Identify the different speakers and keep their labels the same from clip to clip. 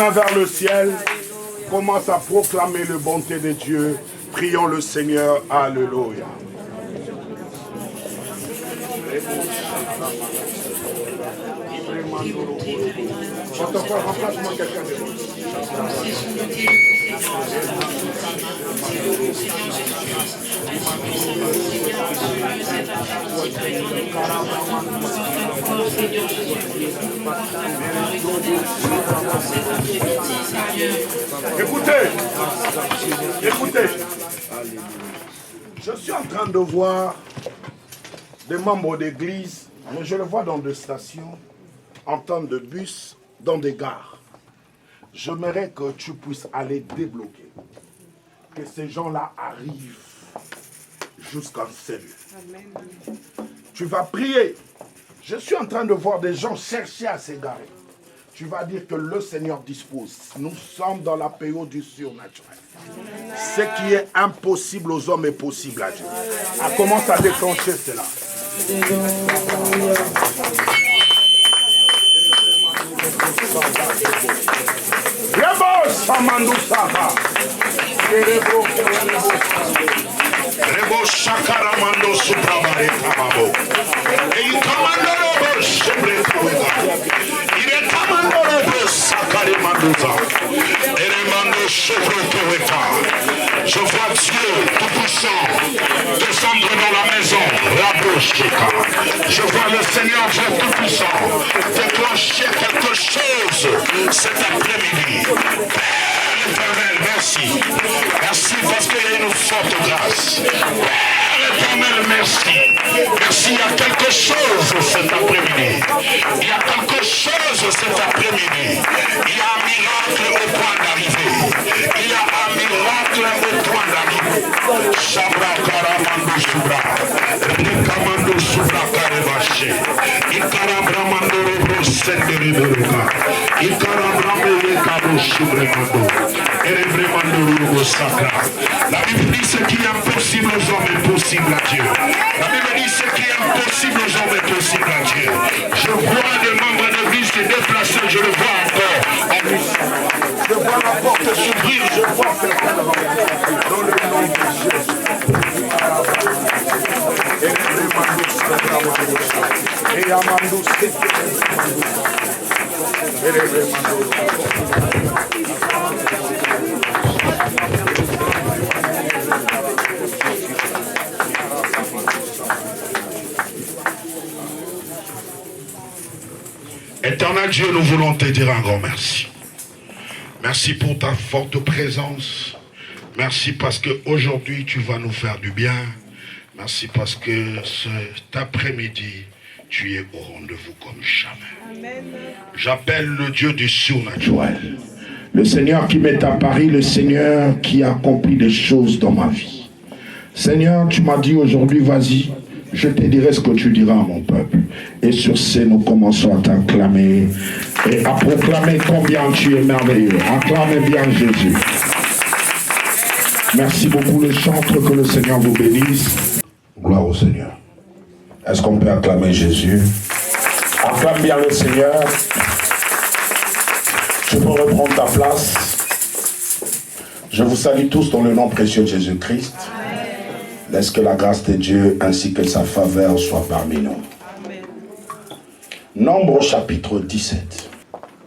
Speaker 1: mains vers le ciel. Commence à proclamer la bonté de Dieu. Prions le Seigneur. Alléluia. Remplace-moi quelqu'un de vous. Écoutez. Je suis en train de voir des membres d'église, mais je le vois dans des stations, en temps de bus, dans des gares. J'aimerais que tu puisses aller débloquer. Que ces gens-là arrivent jusqu'en salut. Tu vas prier. Je suis en train de voir des gens chercher à s'égarer. Tu vas dire que le Seigneur dispose. Nous sommes dans la période du surnaturel. Ce qui est impossible aux hommes est possible à Dieu. Elle commence à déclencher cela. Rebo Shakaramando Supramare Kamabo. Et il commande le sobre Kawega. Il est commandé le Sakarimandoza. Et le mando sobre Kawega. Je vois Dieu tout-puissant descendre dans la maison. Rabo Shika. Je vois le Seigneur Dieu tout-puissant déclencher quelque chose cet après-midi. Éternel, merci. Merci parce qu'il y a une forte grâce. Père éternel, merci. Merci, il y a quelque chose cet après-midi. Il y a quelque chose cet après-midi. Il y a un miracle au point d'arriver. Il y a un miracle au point d'arriver. Sabra Karamando Subra. Rikamando Subra Karevache. Ikaramando Robo Senderi Beruka. Ikaramando Kabo Subremando. La Bible dit ce qui est impossible aux hommes est possible à Dieu. La Bible dit ce qui est impossible aux hommes est possible à Dieu. Je vois des membres de l'église se déplacer, je le vois encore en mission. Je vois la porte s'ouvrir, je vois quelqu'un dans le nom de Jésus. Et Amandou, Éternel Dieu, nous voulons te dire un grand merci. Merci pour ta forte présence. Merci parce qu'aujourd'hui tu vas nous faire du bien. Merci parce que cet après-midi, tu es au rendez-vous comme jamais. J'appelle le Dieu du surnaturel. Le Seigneur qui m'est apparu, le Seigneur qui a accompli des choses dans ma vie. Seigneur, tu m'as dit aujourd'hui, vas-y, je te dirai ce que tu diras à mon peuple. Et sur ce, nous commençons à t'acclamer et à proclamer combien tu es merveilleux. Acclamez bien Jésus. Merci beaucoup les chantres, que le Seigneur vous bénisse. Gloire au Seigneur. Est-ce qu'on peut acclamer Jésus? Acclame bien le Seigneur. Tu peux reprendre ta place. Je vous salue tous dans le nom précieux de Jésus-Christ. Laisse que la grâce de Dieu ainsi que sa faveur soit parmi nous. Amen. Nombre chapitre 17.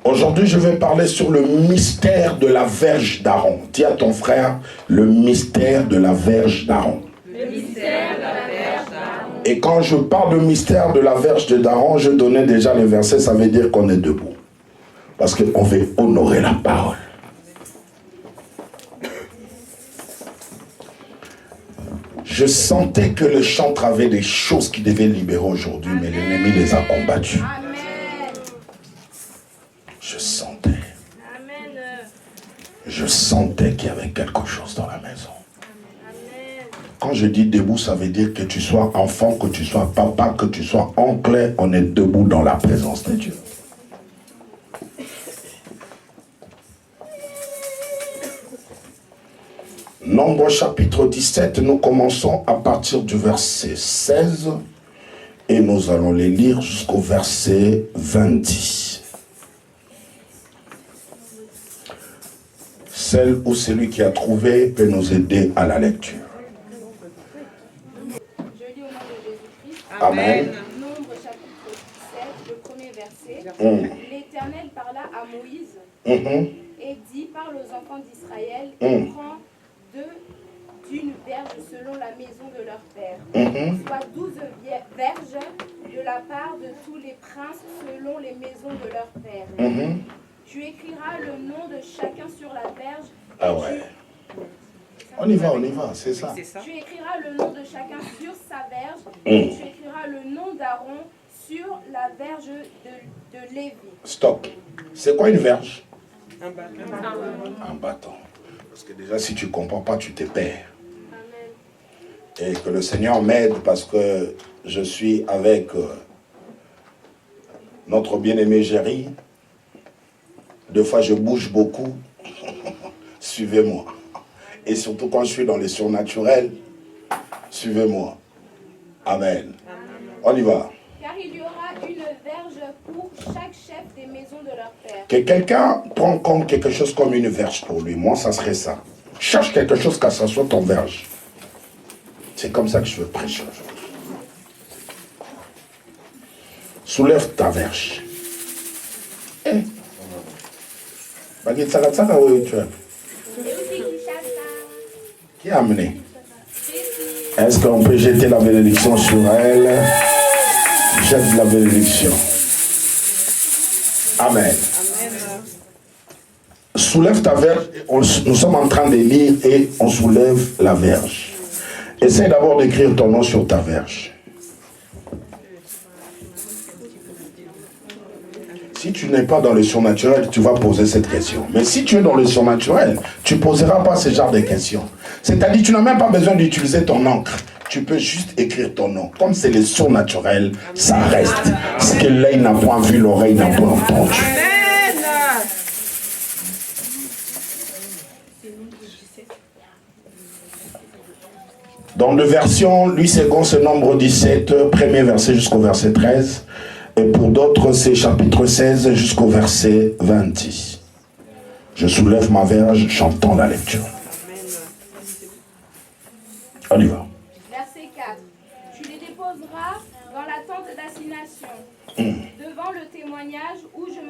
Speaker 1: Aujourd'hui, je vais parler sur le mystère de la verge d'Aaron. Dis à ton frère, le mystère de la verge d'Aaron. Le mystère de la verge d'Aaron. Et quand je parle de mystère de la verge d'Aaron, je donnais déjà le verset, ça veut dire qu'on est debout. Parce qu'on veut honorer la parole. Je sentais que le chantre avait des choses qui devaient libérer aujourd'hui, mais l'ennemi les a combattues. Je sentais. Je sentais qu'il y avait quelque chose dans la maison. Quand je dis debout, ça veut dire que tu sois enfant, que tu sois papa, que tu sois oncle, on est debout dans la présence de Dieu. Nombre chapitre 17, nous commençons à partir du verset 16 et nous allons les lire jusqu'au verset 20. celle ou celui qui a trouvé peut nous aider à la lecture.
Speaker 2: Je lis au nom de Jésus-Christ.
Speaker 1: Amen.
Speaker 2: Nombre chapitre 17, le premier verset. L'Éternel parla à Moïse et dit, parle aux enfants d'Israël, prends d'une verge selon la maison de leur père, soit 12 verges de la part de tous les princes selon les maisons de leur père. Tu écriras le nom de chacun sur la verge.
Speaker 1: Ah ouais. On y va, c'est ça.
Speaker 2: Tu écriras le nom de chacun sur sa verge, et tu écriras le nom d'Aaron sur la verge de Lévi.
Speaker 1: Stop. C'est quoi une verge?
Speaker 3: Un bâton.
Speaker 1: Un bâton. Parce que déjà, si tu ne comprends pas, tu te perds.
Speaker 2: Amen.
Speaker 1: Et que le Seigneur m'aide parce que je suis avec notre bien-aimé Géry. Deux fois, je bouge beaucoup. Suivez-moi. Et surtout quand je suis dans les surnaturels, suivez-moi. Amen. On y va.
Speaker 2: Car il y aura une verge pour chaque chef des maisons de leur père.
Speaker 1: Que quelqu'un prend comme quelque chose comme une verge pour lui. Moi, ça serait ça. Cherche quelque chose qu'à ça soit ton verge. C'est comme ça que je veux prêcher aujourd'hui. Soulève ta verge. Qui a amené? Est-ce qu'on peut jeter la bénédiction sur elle? Jette la bénédiction. Amen. Soulève ta verge. Nous sommes en train de lire et on soulève la verge. Essaye d'abord d'écrire ton nom sur ta verge. Si tu n'es pas dans le surnaturel, tu vas poser cette question. Mais si tu es dans le surnaturel, tu ne poseras pas ce genre de questions. C'est-à-dire que tu n'as même pas besoin d'utiliser ton encre. Tu peux juste écrire ton nom. Comme c'est le surnaturel, ça reste. Ce que l'œil n'a point vu, l'oreille n'a point entendu. Dans deux versions, Louis II, c'est nombre 17, premier verset jusqu'au verset 13. Et pour d'autres, c'est chapitre 16 jusqu'au verset 26. Je soulève ma verge, j'entends la lecture. On y va.
Speaker 2: Verset 4. Tu les déposeras dans la tente d'assignation, devant le témoignage où je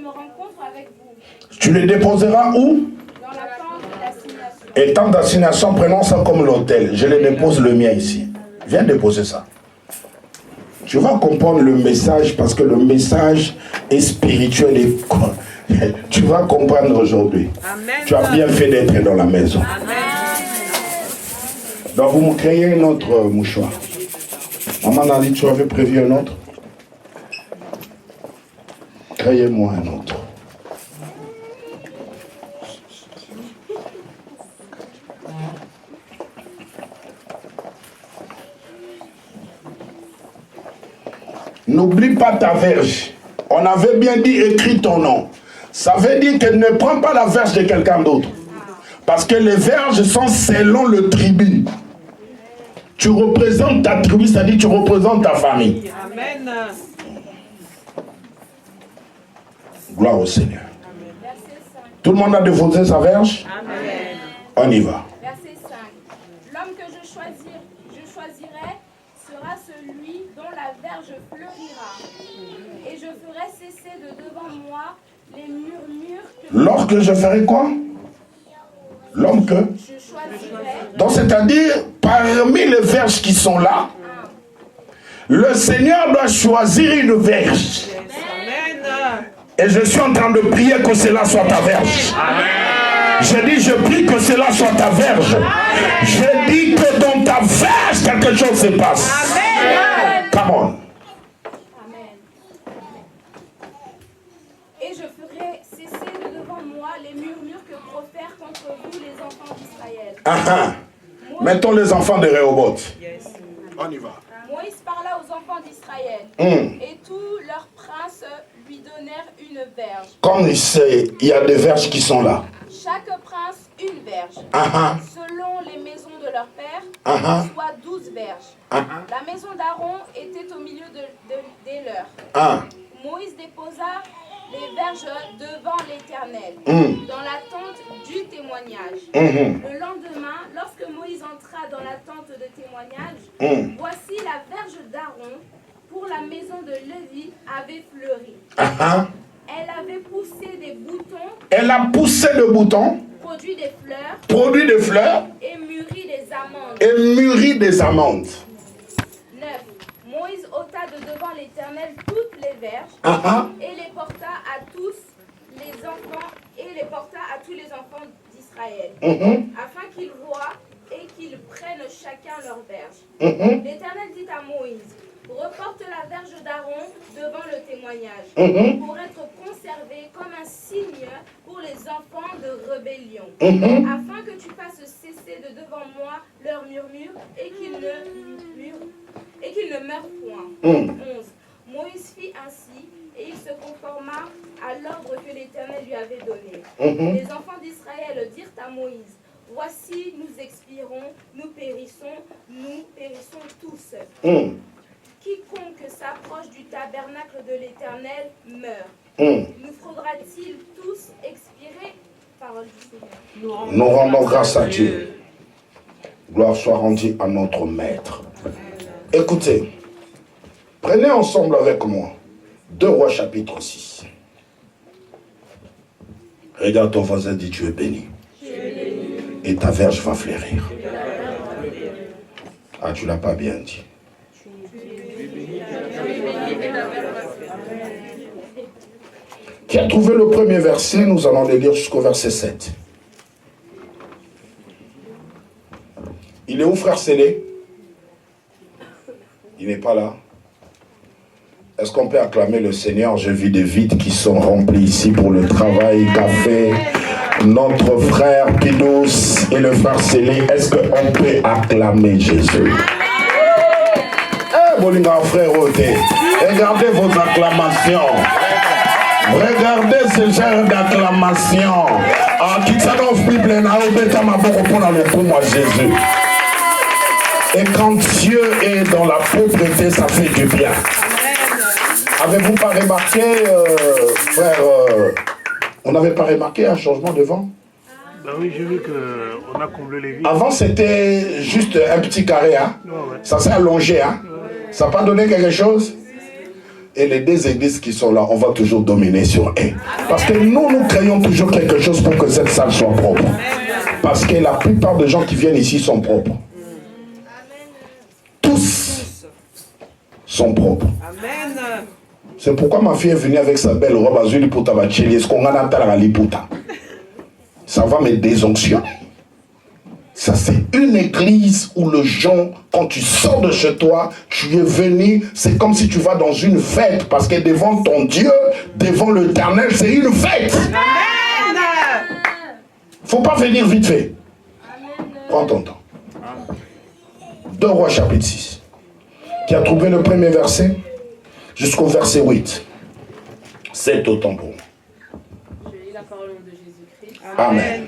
Speaker 2: me rencontre avec vous.
Speaker 1: Tu les déposeras où?
Speaker 2: Dans la tente d'assignation.
Speaker 1: Et tente d'assignation, prenons ça comme l'autel. Je les dépose le mien ici. Viens déposer ça. Tu vas comprendre le message parce que le message est spirituel et tu vas comprendre aujourd'hui. Tu as bien fait d'être dans la maison.
Speaker 3: Amen.
Speaker 1: Donc vous me créez un autre mouchoir. Maman Nali, tu avais prévu un autre? Créez-moi un autre. N'oublie pas ta verge. On avait bien dit écris ton nom. Ça veut dire que ne prends pas la verge de quelqu'un d'autre. Parce que les verges sont selon le tribu. Tu représentes ta tribu, c'est-à-dire tu représentes ta famille.
Speaker 3: Amen.
Speaker 1: Gloire au Seigneur.
Speaker 2: Verset 5.
Speaker 1: Tout le monde a déposé sa verge?
Speaker 3: Amen.
Speaker 1: On y va.
Speaker 2: Verset 5. L'homme que je choisirai sera celui dont la verge fleurira. Et je ferai cesser de devant moi les murmures que
Speaker 1: Lorsque je ferai quoi? L'homme que?
Speaker 2: je choisirai.
Speaker 1: Donc c'est-à-dire, parmi les verges qui sont là, le Seigneur doit choisir une verge.
Speaker 3: Amen.
Speaker 1: Et je suis en train de prier que cela soit ta verge. Je dis, je prie que cela soit ta verge. Je dis que dans ta verge, quelque chose se passe.
Speaker 3: Amen.
Speaker 1: Come on.
Speaker 2: Amen. Et je ferai cesser de devant moi les murmures que profèrent contre vous les enfants d'Israël.
Speaker 1: Mettons les enfants de Rehoboth.
Speaker 3: Yes.
Speaker 1: On y va.
Speaker 2: Moïse parla aux enfants d'Israël, et tous leurs princes lui donnèrent une verge.
Speaker 1: Comme il y a des verges qui sont là.
Speaker 2: Chaque prince une verge. Selon les maisons de leur père, soit 12 verges. La maison d'Aaron était au milieu des leurs. Moïse déposa les verges devant l'Éternel, dans la tente du témoignage. Le lendemain, lorsque Moïse entra dans la tente de témoignage, voici la verge d'Aaron pour la maison de Lévi avait fleuri. Elle avait poussé des boutons.
Speaker 1: Elle a poussé des boutons.
Speaker 2: Produit des fleurs.
Speaker 1: Produit des fleurs.
Speaker 2: Et mûri des amandes.
Speaker 1: Et mûri des amandes.
Speaker 2: 9. Moïse ôta de devant l'Éternel toutes les verges et les porta à tous les enfants d'Israël, afin qu'ils voient et qu'ils prennent chacun leur verge. L'Éternel dit à Moïse: reporte la verge d'Aaron devant le témoignage, pour être conservée comme un signe pour les enfants de rébellion, afin que tu fasses cesser de devant moi leur murmure et qu'ils ne meurent point. 11. Moïse fit ainsi, et il se conforma à l'ordre que l'Éternel lui avait donné. Les enfants d'Israël dirent à Moïse: voici, nous expirons, nous périssons tous. Quiconque s'approche du tabernacle de l'Éternel meurt. Nous faudra-t-il tous expirer? Parole du Seigneur.
Speaker 1: Nous rendons grâce à Dieu. Gloire soit rendue à notre Maître. Écoutez, prenez ensemble avec moi 2 Rois chapitre 6. Regarde ton voisin, dis: tu es béni. Et ta verge va fleurir. Ah, tu ne l'as pas bien dit. Qui a trouvé le premier verset? Nous allons le lire jusqu'au verset 7. Il est où, frère Célé? Il n'est pas là. Est-ce qu'on peut acclamer le Seigneur? J'ai vu des vides qui sont remplis ici pour le travail qu'a fait notre frère Pidous et le frère Célé. Est-ce qu'on peut acclamer Jésus? Eh, Bolinga, frère Oté, regardez vos acclamations. Regardez ce genre d'acclamation. En Kitsanov Bible, moi Jésus. Et quand Dieu est dans la pauvreté, ça fait du bien. Avez-vous pas remarqué, frère, on n'avait pas remarqué un changement de vent?
Speaker 4: Ben oui, j'ai vu qu'on a comblé les vides.
Speaker 1: Avant, c'était juste un petit carré, hein?
Speaker 4: Ouais.
Speaker 1: Ça s'est allongé, hein? Ça n'a pas donné quelque chose? Et les 2 églises qui sont là, on va toujours dominer sur eux. Parce que nous créons toujours quelque chose pour que cette salle soit propre. Parce que la plupart des gens qui viennent ici sont propres. Tous sont propres.
Speaker 3: Amen.
Speaker 1: C'est pourquoi ma fille est venue avec sa belle robe azul pour tabacheli. Est-ce qu'on a la liputa? Ça va me désonctionner. Ça, c'est une église où les gens, quand tu sors de chez toi, tu es venu, c'est comme si tu vas dans une fête. Parce que devant ton Dieu, devant l'Éternel, c'est une fête.
Speaker 3: Amen.
Speaker 1: Faut pas venir vite fait. Prends ton temps. 2 Rois chapitre 6. Qui a trouvé le premier verset jusqu'au verset 8. C'est autant pour nous.
Speaker 5: Je lis la parole de Jésus-Christ.
Speaker 1: Amen.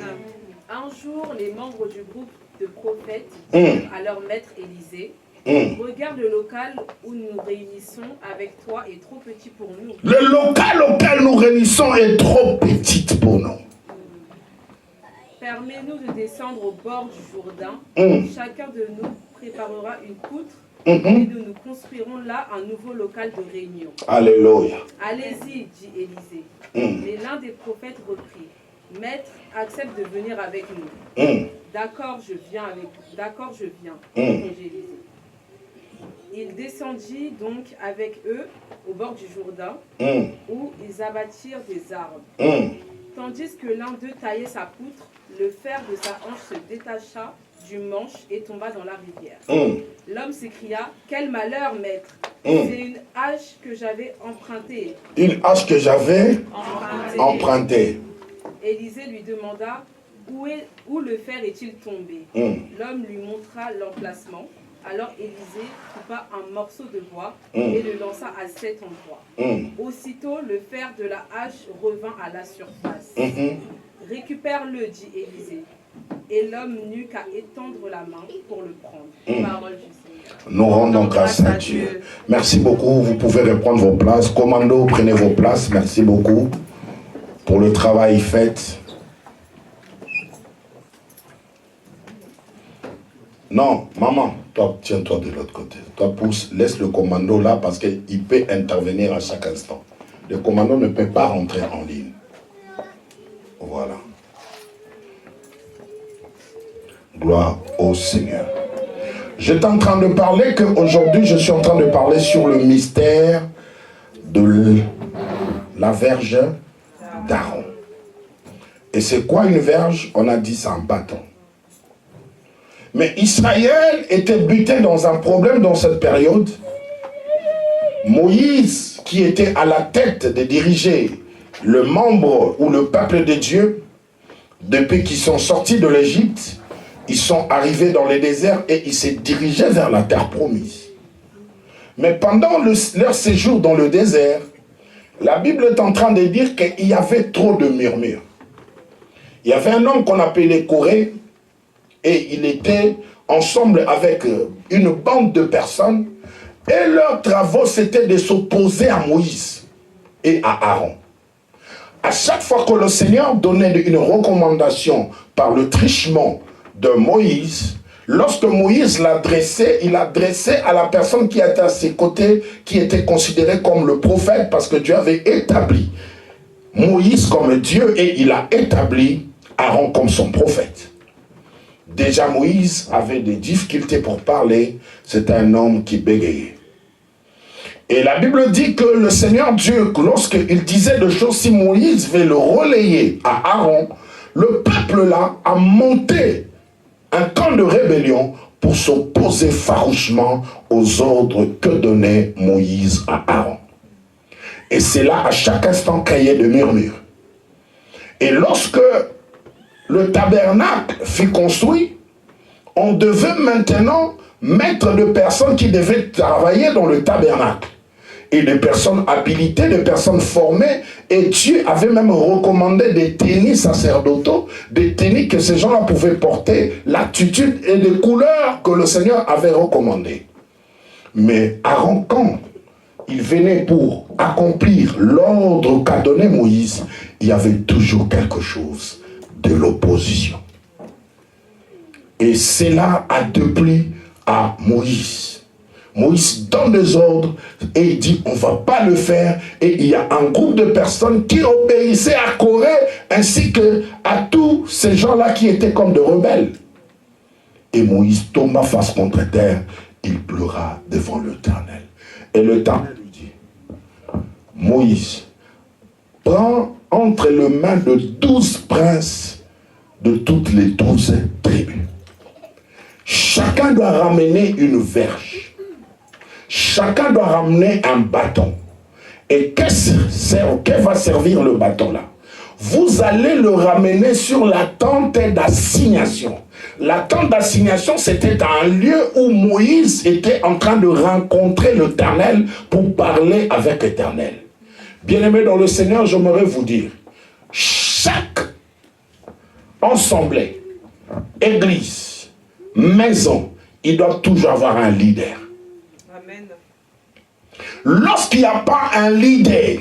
Speaker 5: Un jour, les membres du groupe de prophètes dirent à leur maître Élisée: regarde, le local où nous réunissons avec toi est trop petit pour nous.
Speaker 1: Le local auquel nous réunissons est trop petit pour nous.
Speaker 5: Permets-nous de descendre au bord du Jourdain. Chacun de nous préparera une poutre et nous construirons là un nouveau local de réunion.
Speaker 1: Alléluia.
Speaker 5: Allez-y, dit Élisée. Mais l'un des prophètes reprit: Maître, accepte de venir avec nous. D'accord, je viens avec vous. D'accord, je viens, répondit Élisée. Il descendit donc avec eux au bord du Jourdain, où ils abattirent des arbres. Tandis que l'un d'eux taillait sa poutre, le fer de sa hanche se détacha du manche et tomba dans la rivière. L'homme s'écria: quel malheur, maître! C'est une hache que j'avais empruntée.
Speaker 1: Une hache que j'avais empruntée.
Speaker 5: Élisée lui demanda: où le fer est-il tombé? L'homme lui montra l'emplacement. Alors Élisée coupa un morceau de bois et le lança à cet endroit. Aussitôt, le fer de la hache revint à la surface. Récupère-le, dit Élisée. et l'homme n'eut qu'à étendre la main pour le prendre. Parole du Seigneur.
Speaker 1: Nous rendons grâce à Dieu. Merci beaucoup. Vous pouvez reprendre vos places. Commando, prenez vos places. Merci beaucoup pour le travail fait. Non, maman, toi, tiens-toi de l'autre côté. Toi, pousse, laisse le commando là parce qu'il peut intervenir à chaque instant. Le commando ne peut pas rentrer en ligne. Voilà. Gloire au Seigneur. J'étais en train de parler qu'aujourd'hui, je suis en train de parler sur le mystère de la verge d'Aaron. Et c'est quoi une verge? On a dit c'est un bâton. Mais Israël était buté dans un problème dans cette période. Moïse, qui était à la tête de diriger le membre ou le peuple de Dieu, depuis qu'ils sont sortis de l'Égypte, ils sont arrivés dans les déserts et ils se dirigeaient vers la terre promise. Mais pendant leur séjour dans le désert, la Bible est en train de dire qu'il y avait trop de murmures. Il y avait un homme qu'on appelait Corée, et il était ensemble avec une bande de personnes, et leurs travaux c'était de s'opposer à Moïse et à Aaron. À chaque fois que le Seigneur donnait une recommandation par le truchement de Moïse, lorsque Moïse l'adressait, il adressait à la personne qui était à ses côtés, qui était considérée comme le prophète, parce que Dieu avait établi Moïse comme Dieu et il a établi Aaron comme son prophète. Déjà Moïse avait des difficultés pour parler, c'était un homme qui bégayait. Et la Bible dit que le Seigneur Dieu, lorsqu'il disait des choses, si Moïse veut le relayer à Aaron, le peuple là a monté un camp de rébellion pour s'opposer farouchement aux ordres que donnait Moïse à Aaron. Et c'est là à chaque instant qu'il y ait de murmures. Et lorsque le tabernacle fut construit, on devait maintenant mettre des personnes qui devaient travailler dans le tabernacle. Et des personnes habilitées, des personnes formées. Et Dieu avait même recommandé des tennis sacerdotaux, des tennis que ces gens-là pouvaient porter, l'attitude et les couleurs que le Seigneur avait recommandées. Mais Aaron, quand il venait pour accomplir l'ordre qu'a donné Moïse, il y avait toujours quelque chose de l'opposition. Et cela a déplu à Moïse. Moïse donne des ordres et il dit on ne va pas le faire. Et il y a un groupe de personnes qui obéissaient à Corée ainsi que à tous ces gens-là qui étaient comme de rebelles. Et Moïse tomba face contre terre, il pleura devant l'Éternel. Et l'Éternel lui dit, Moïse, prends entre les mains de 12 princes de toutes les 12 tribus. Chacun doit ramener une verge. Chacun doit ramener un bâton. Et que va servir le bâton là? Vous allez le ramener sur la tente d'assignation. La tente d'assignation, c'était un lieu où Moïse était en train de rencontrer l'Éternel pour parler avec l'Éternel. Bien-aimés dans le Seigneur, j'aimerais vous dire, chaque assemblée, église, maison, il doit toujours avoir un leader.
Speaker 3: Amen.
Speaker 1: Lorsqu'il n'y a pas un leader,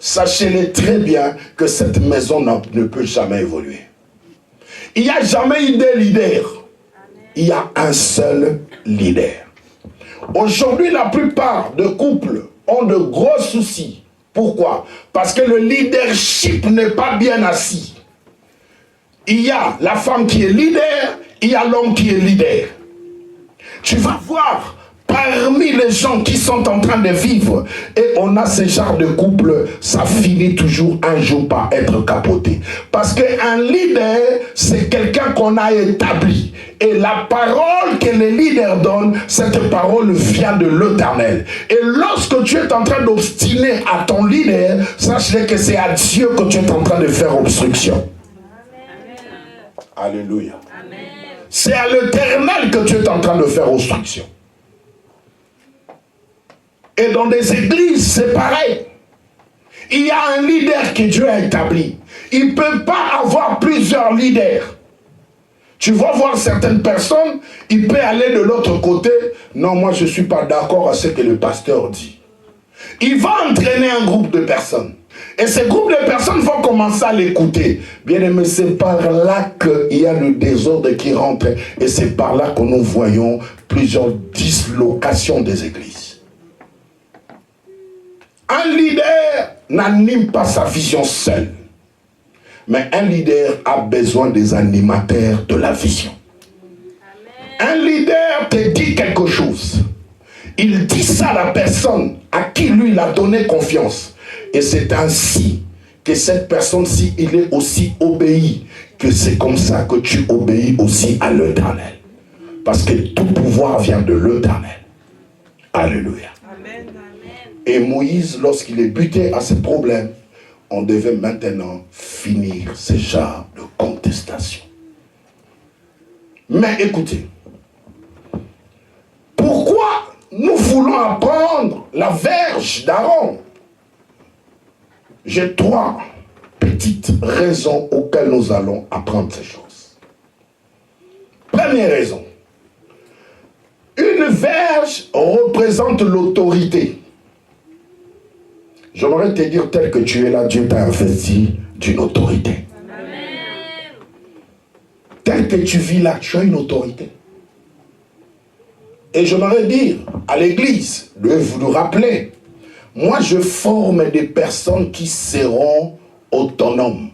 Speaker 1: sachez-le très bien que cette maison ne peut jamais évoluer. Il n'y a jamais eu de leader. Il y a un seul leader. Aujourd'hui, la plupart de couples ont de gros soucis. Pourquoi? Parce que le leadership n'est pas bien assis. Il y a la femme qui est leader, il y a l'homme qui est leader. Tu vas voir parmi les gens qui sont en train de vivre, et on a ce genre de couple, ça finit toujours un jour par être capoté. Parce qu'un leader, c'est quelqu'un qu'on a établi. Et la parole que le leader donne, cette parole vient de l'Éternel. Et lorsque tu es en train d'obstiner à ton leader, sache que c'est à Dieu que tu es en train de faire obstruction. Amen. Alléluia. Amen. C'est à l'Éternel que tu es en train de faire obstruction. Et dans des églises, c'est pareil. Il y a un leader que Dieu a établi. Il ne peut pas avoir plusieurs leaders. Tu vas voir certaines personnes, il peut aller de l'autre côté. Non, moi je ne suis pas d'accord à ce que le pasteur dit. Il va entraîner un groupe de personnes. Et ces groupes de personnes vont commencer à l'écouter. Bien aimé, c'est par là qu'il y a le désordre qui rentre. Et c'est par là que nous voyons plusieurs dislocations des églises. Un leader n'anime pas sa vision seul. Mais un leader a besoin des animateurs de la vision. Amen. Un leader te dit quelque chose. Il dit ça à la personne à qui lui il a donné confiance. Et c'est ainsi que cette personne-ci, il est aussi obéi. Que c'est comme ça que tu obéis aussi à l'Éternel. Parce que tout pouvoir vient de l'Éternel. Alléluia. Amen. Et Moïse, lorsqu'il est buté à ce problème, on devait maintenant finir ce genre de contestation. Mais écoutez, pourquoi nous voulons apprendre la verge d'Aaron? J'ai 3 petites raisons auxquelles nous allons apprendre ces choses. Première raison, une verge représente l'autorité. J'aimerais te dire, tel que tu es là, Dieu t'a investi d'une autorité. Amen. Tel que tu vis là, tu as une autorité. Et j'aimerais dire à l'église de vous le rappeler, moi je forme des personnes qui seront autonomes,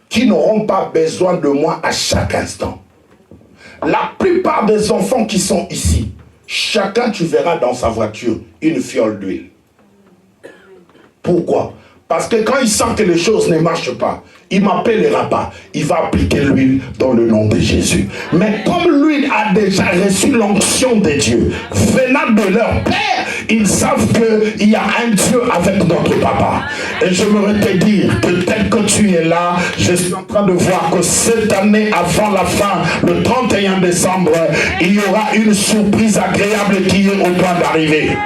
Speaker 1: qui n'auront pas besoin de moi à chaque instant. La plupart des enfants qui sont ici, chacun tu verras dans sa voiture une fiole d'huile. Pourquoi? Parce que quand il sent que les choses ne marchent pas, il ne m'appellera pas. Il va appliquer l'huile dans le nom de Jésus. Mais comme l'huile a déjà reçu l'onction de Dieu, venant de leur Père, ils savent qu'il y a un Dieu avec notre papa. Et j'aimerais te dire que tel que tu es là, je suis en train de voir que cette année, avant la fin, le 31 décembre, il y aura une surprise agréable qui est au point d'arriver.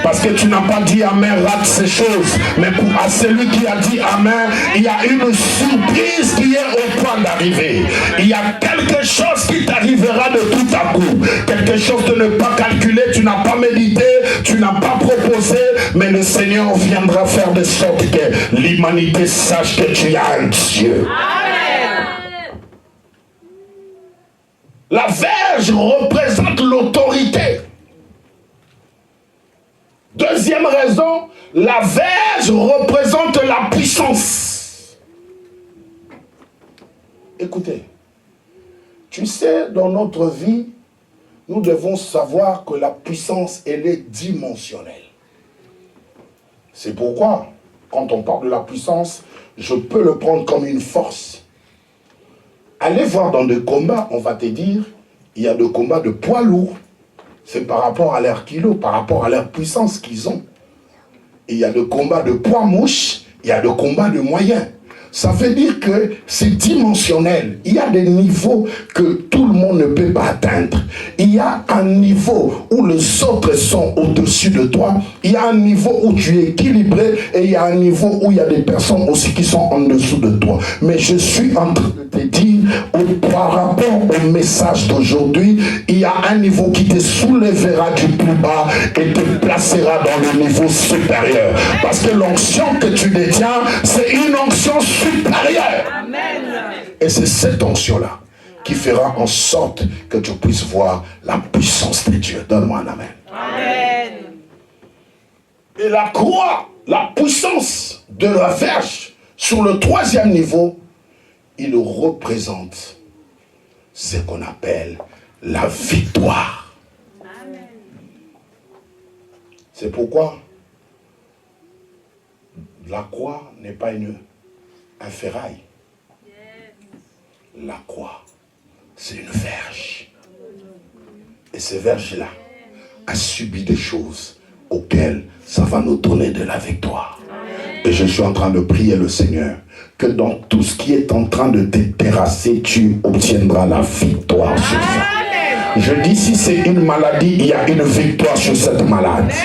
Speaker 1: Parce que tu n'as pas dit Amen, rate ces choses. Mais à celui qui a dit Amen, il y a une surprise qui est au point d'arriver. Il y a quelque chose qui t'arrivera de tout à coup. Quelque chose de ne pas calculer, tu n'as pas médité, tu n'as pas proposé, mais le Seigneur viendra faire de sorte que l'humanité sache que tu as un Dieu. Amen. La verge représente l'autorité. Deuxième raison, la verge représente la puissance. Écoutez, tu sais, dans notre vie, nous devons savoir que la puissance, elle est dimensionnelle. C'est pourquoi, quand on parle de la puissance, je peux le prendre comme une force. Allez voir dans des combats, on va te dire, il y a des combats de poids lourds. C'est par rapport à leur kilo, par rapport à leur puissance qu'ils ont. Et il y a des combats de poids mouche, il y a des combats de moyens. Ça veut dire que c'est dimensionnel. Il y a des niveaux que tout le monde ne peut pas atteindre. Il y a un niveau où les autres sont au-dessus de toi. Il y a un niveau où tu es équilibré. Et il y a un niveau où il y a des personnes aussi qui sont en dessous de toi. Mais je suis en train de te dire, par rapport au message d'aujourd'hui, il y a un niveau qui te soulèvera du plus bas et te placera dans le niveau supérieur. Parce que l'onction que tu détiens, c'est une onction supérieure. Amen. Et c'est cette onction-là qui fera en sorte que tu puisses voir la puissance de Dieu. Donne-moi un amen. Amen. Et la croix, la puissance de la verge, sur le 3e niveau, il représente ce qu'on appelle la victoire. Amen. C'est pourquoi la croix n'est pas un ferraille. Yes. La croix, c'est une verge. Et ces verges-là a subi des choses auxquelles ça va nous donner de la victoire. Amen. Et je suis en train de prier le Seigneur que dans tout ce qui est en train de te terrasser, tu obtiendras la victoire sur ça. Je dis, si c'est une maladie, il y a une victoire sur cette maladie.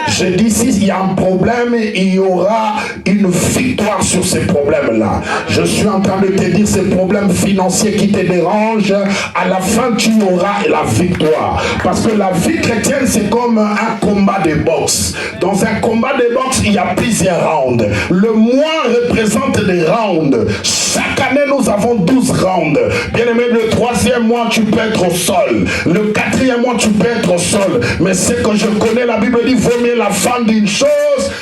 Speaker 1: Je dis, s'il y a un problème, il y aura une victoire sur ces problèmes-là. Je suis en train de te dire, ces problèmes financiers qui te dérangent, à la fin, tu auras la victoire. Parce que la vie chrétienne, c'est comme un combat de boxe. Dans un combat de boxe, il y a plusieurs rounds. Le mois représente des rounds. Chaque année, nous avons 12 rounds. Bien aimé, le 3e mois, tu peux être au sol. Le 4e mois, tu peux être au sol. Mais c'est que je connais, la Bible dit, vaut mieux la fin d'une chose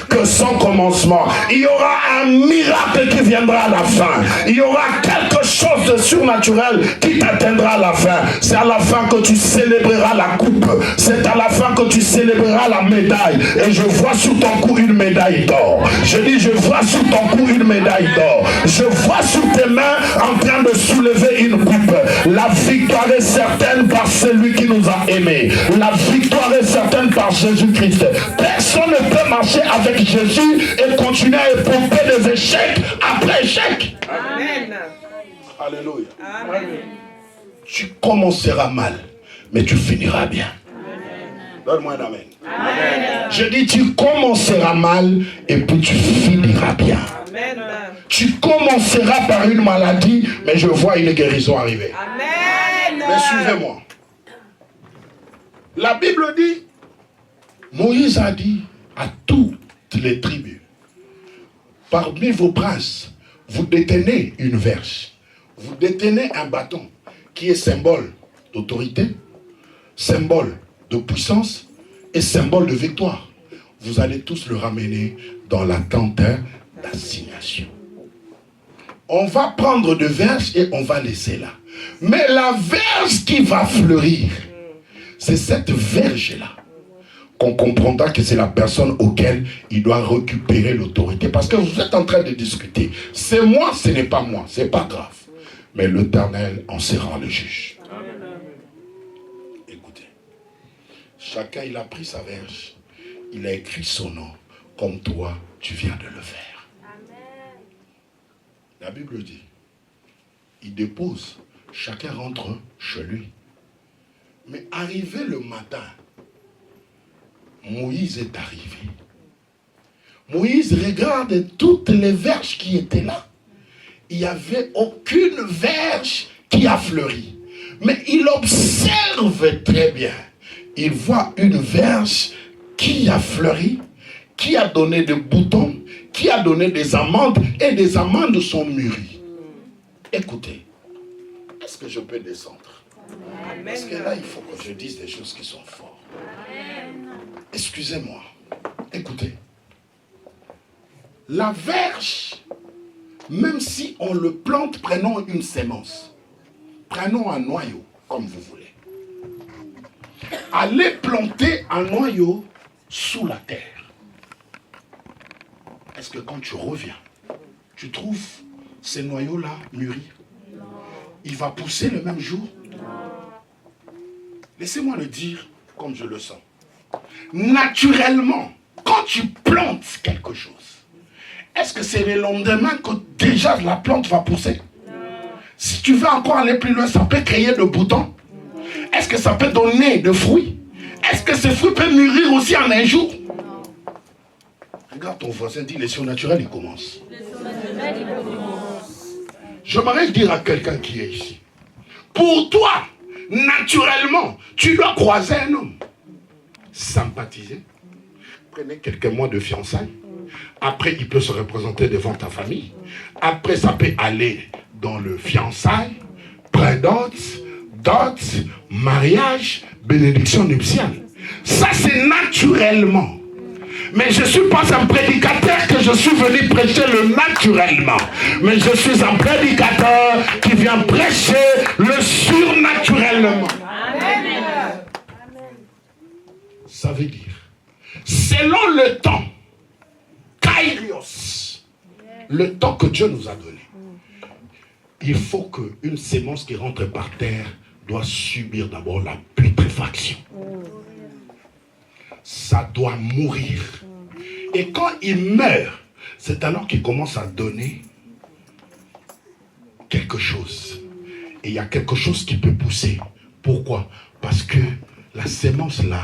Speaker 1: que son commencement. Il y aura un miracle qui viendra à la fin. Il y aura quelque chose de surnaturel qui t'atteindra à la fin. C'est à la fin que tu célébreras la coupe. C'est à la fin que tu célébreras la médaille. Et je vois sur ton cou une médaille d'or. Je dis, je vois sur ton cou une médaille d'or. Je vois sur tes mains en train de soulever une coupe. La victoire est certaine par celui qui nous a aimés. La victoire est certaine par Jésus-Christ. Personne ne peut marcher avec Jésus et continuer à éprouver des échecs après échecs.
Speaker 3: Amen.
Speaker 1: Alléluia.
Speaker 3: Amen.
Speaker 1: Tu commenceras mal, mais tu finiras bien. Donne-moi un amen.
Speaker 3: Amen.
Speaker 1: Je dis, tu commenceras mal et puis tu finiras bien.
Speaker 3: Amen.
Speaker 1: Tu commenceras par une maladie, mais je vois une guérison arriver.
Speaker 3: Amen.
Speaker 1: Mais suivez-moi. La Bible dit, Moïse a dit à toutes les tribus, parmi vos princes, vous détenez une verge, vous détenez un bâton qui est symbole d'autorité, symbole de puissance et symbole de victoire. Vous allez tous le ramener dans la tente d'assignation. On va prendre de verge et on va laisser là. Mais la verge qui va fleurir, c'est cette verge-là qu'on comprendra que c'est la personne auquel il doit récupérer l'autorité. Parce que vous êtes en train de discuter. C'est moi, ce n'est pas moi. C'est pas grave. Mais l'Éternel en sera le juge. Écoutez. Chacun, il a pris sa verge. Il a écrit son nom. Comme toi, tu viens de le faire. La Bible dit. Il dépose. Chacun rentre chez lui. Mais arrivé le matin, Moïse est arrivé. Moïse regarde toutes les verges qui étaient là. Il n'y avait aucune verge qui a fleuri. Mais il observe très bien. Il voit une verge qui a fleuri, qui a donné des boutons, qui a donné des amandes, et des amandes sont mûries. Écoutez, est-ce que je peux descendre?
Speaker 3: Amen.
Speaker 1: Parce que là, il faut que je dise des choses qui sont fortes. Excusez-moi. Écoutez. La verge, même si on le plante, prenons une sémence. Prenons un noyau, comme vous voulez. Allez planter un noyau sous la terre. Est-ce que quand tu reviens, tu trouves ces noyaux-là mûris? Non. Il va pousser le même jour? Laissez-moi le dire comme je le sens. Naturellement, quand tu plantes quelque chose, est-ce que c'est le lendemain que déjà la plante va pousser? Non. Si tu veux encore aller plus loin, ça peut créer de boutons. Est-ce que ça peut donner de fruits? Est-ce que ces fruits peuvent mûrir aussi en un jour? Non. Regarde ton voisin, dis les surnaturels, ils commencent. J'aimerais dire à quelqu'un qui est ici. Pour toi, naturellement, tu dois croiser un homme. Sympathiser. Prenez quelques mois de fiançailles. Après, il peut se représenter devant ta famille. Après, ça peut aller dans le fiançailles, prédotes, dot, mariage, bénédiction nuptiale. Ça, c'est naturellement. Mais je ne suis pas un prédicateur que je suis venu prêcher le naturellement. Mais je suis un prédicateur qui vient prêcher le surnaturellement. Amen. Ça veut dire, selon le temps, Kairos, le temps que Dieu nous a donné, il faut qu'une sémence qui rentre par terre doit subir d'abord la putréfaction. Ça doit mourir. Et quand il meurt, c'est alors qu'il commence à donner quelque chose. Et il y a quelque chose qui peut pousser. Pourquoi? Parce que la sémence là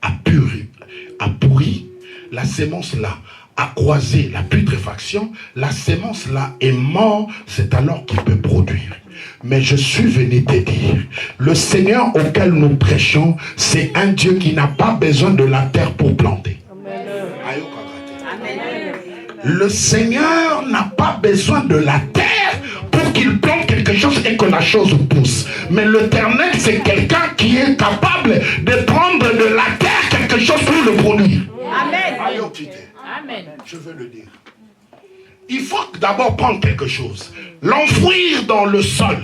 Speaker 1: a pourri, la sémence là a croisé la putréfaction, la sémence là est morte, c'est alors qu'il peut produire. Mais je suis venu te dire, le Seigneur auquel nous prêchons, c'est un Dieu qui n'a pas besoin de la terre pour planter. Amen. Le Seigneur n'a pas besoin de la terre pour qu'il plante quelque chose et que la chose pousse. Mais l'Éternel, c'est quelqu'un qui est capable de prendre de la terre quelque chose pour le produire.
Speaker 3: Amen.
Speaker 1: Amen. Je veux le dire. Il faut d'abord prendre quelque chose, l'enfouir dans le sol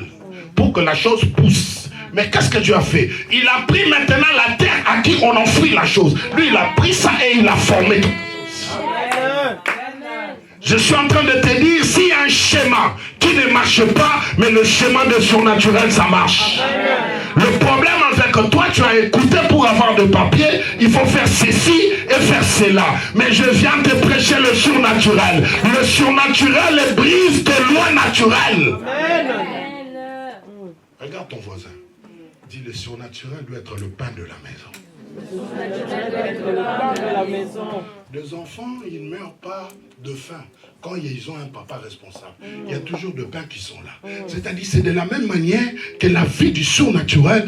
Speaker 1: pour que la chose pousse. Mais qu'est-ce que Dieu a fait? Il a pris maintenant la terre à qui on enfouit la chose. Lui, il a pris ça et il a formé tout. Je suis en train de te dire, s'il y a un schéma qui ne marche pas, mais le schéma de surnaturel, ça marche. Le problème, c'est que toi, tu as écouté pour avoir de papier, il faut faire ceci et faire cela. Mais je viens te prêcher le surnaturel. Le surnaturel brise de loi naturelle. Regarde ton voisin. Dis, le surnaturel doit être le pain de la maison. Les enfants, ils ne meurent pas de faim quand ils ont un papa responsable. Il y a toujours de pain qui sont là. C'est-à-dire, c'est de la même manière que la vie du surnaturel,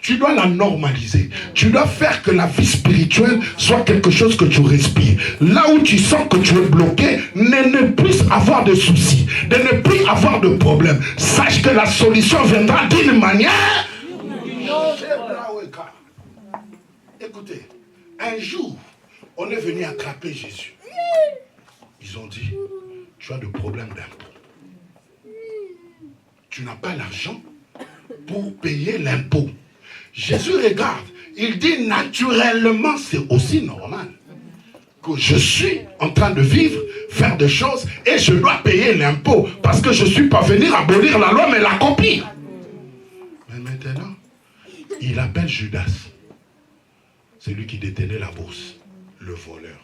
Speaker 1: tu dois la normaliser. Tu dois faire que la vie spirituelle soit quelque chose que tu respires. Là où tu sens que tu es bloqué, ne plus avoir de soucis, de ne plus avoir de problèmes. Sache que la solution viendra d'une manière. Écoutez, un jour, on est venu attraper Jésus. Ils ont dit, tu as de problèmes d'impôt. Tu n'as pas l'argent pour payer l'impôt. Jésus regarde, il dit naturellement, c'est aussi normal que je suis en train de vivre, faire des choses et je dois payer l'impôt parce que je ne suis pas venu abolir la loi mais l'accomplir. Mais maintenant, il appelle Judas. C'est lui qui détenait la bourse, le voleur.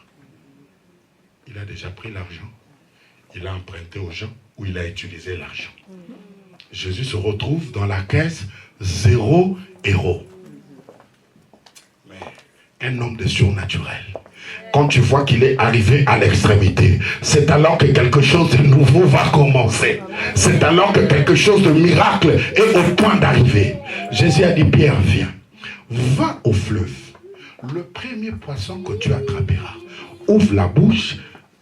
Speaker 1: Il a déjà pris l'argent, il a emprunté aux gens ou il a utilisé l'argent. Jésus se retrouve dans la caisse, 0 héros. Mais un homme de surnaturel. Quand tu vois qu'il est arrivé à l'extrémité, c'est alors que quelque chose de nouveau va commencer. C'est alors que quelque chose de miracle est au point d'arriver. Jésus a dit, Pierre, viens, va au fleuve. Le premier poisson que tu attraperas, ouvre la bouche,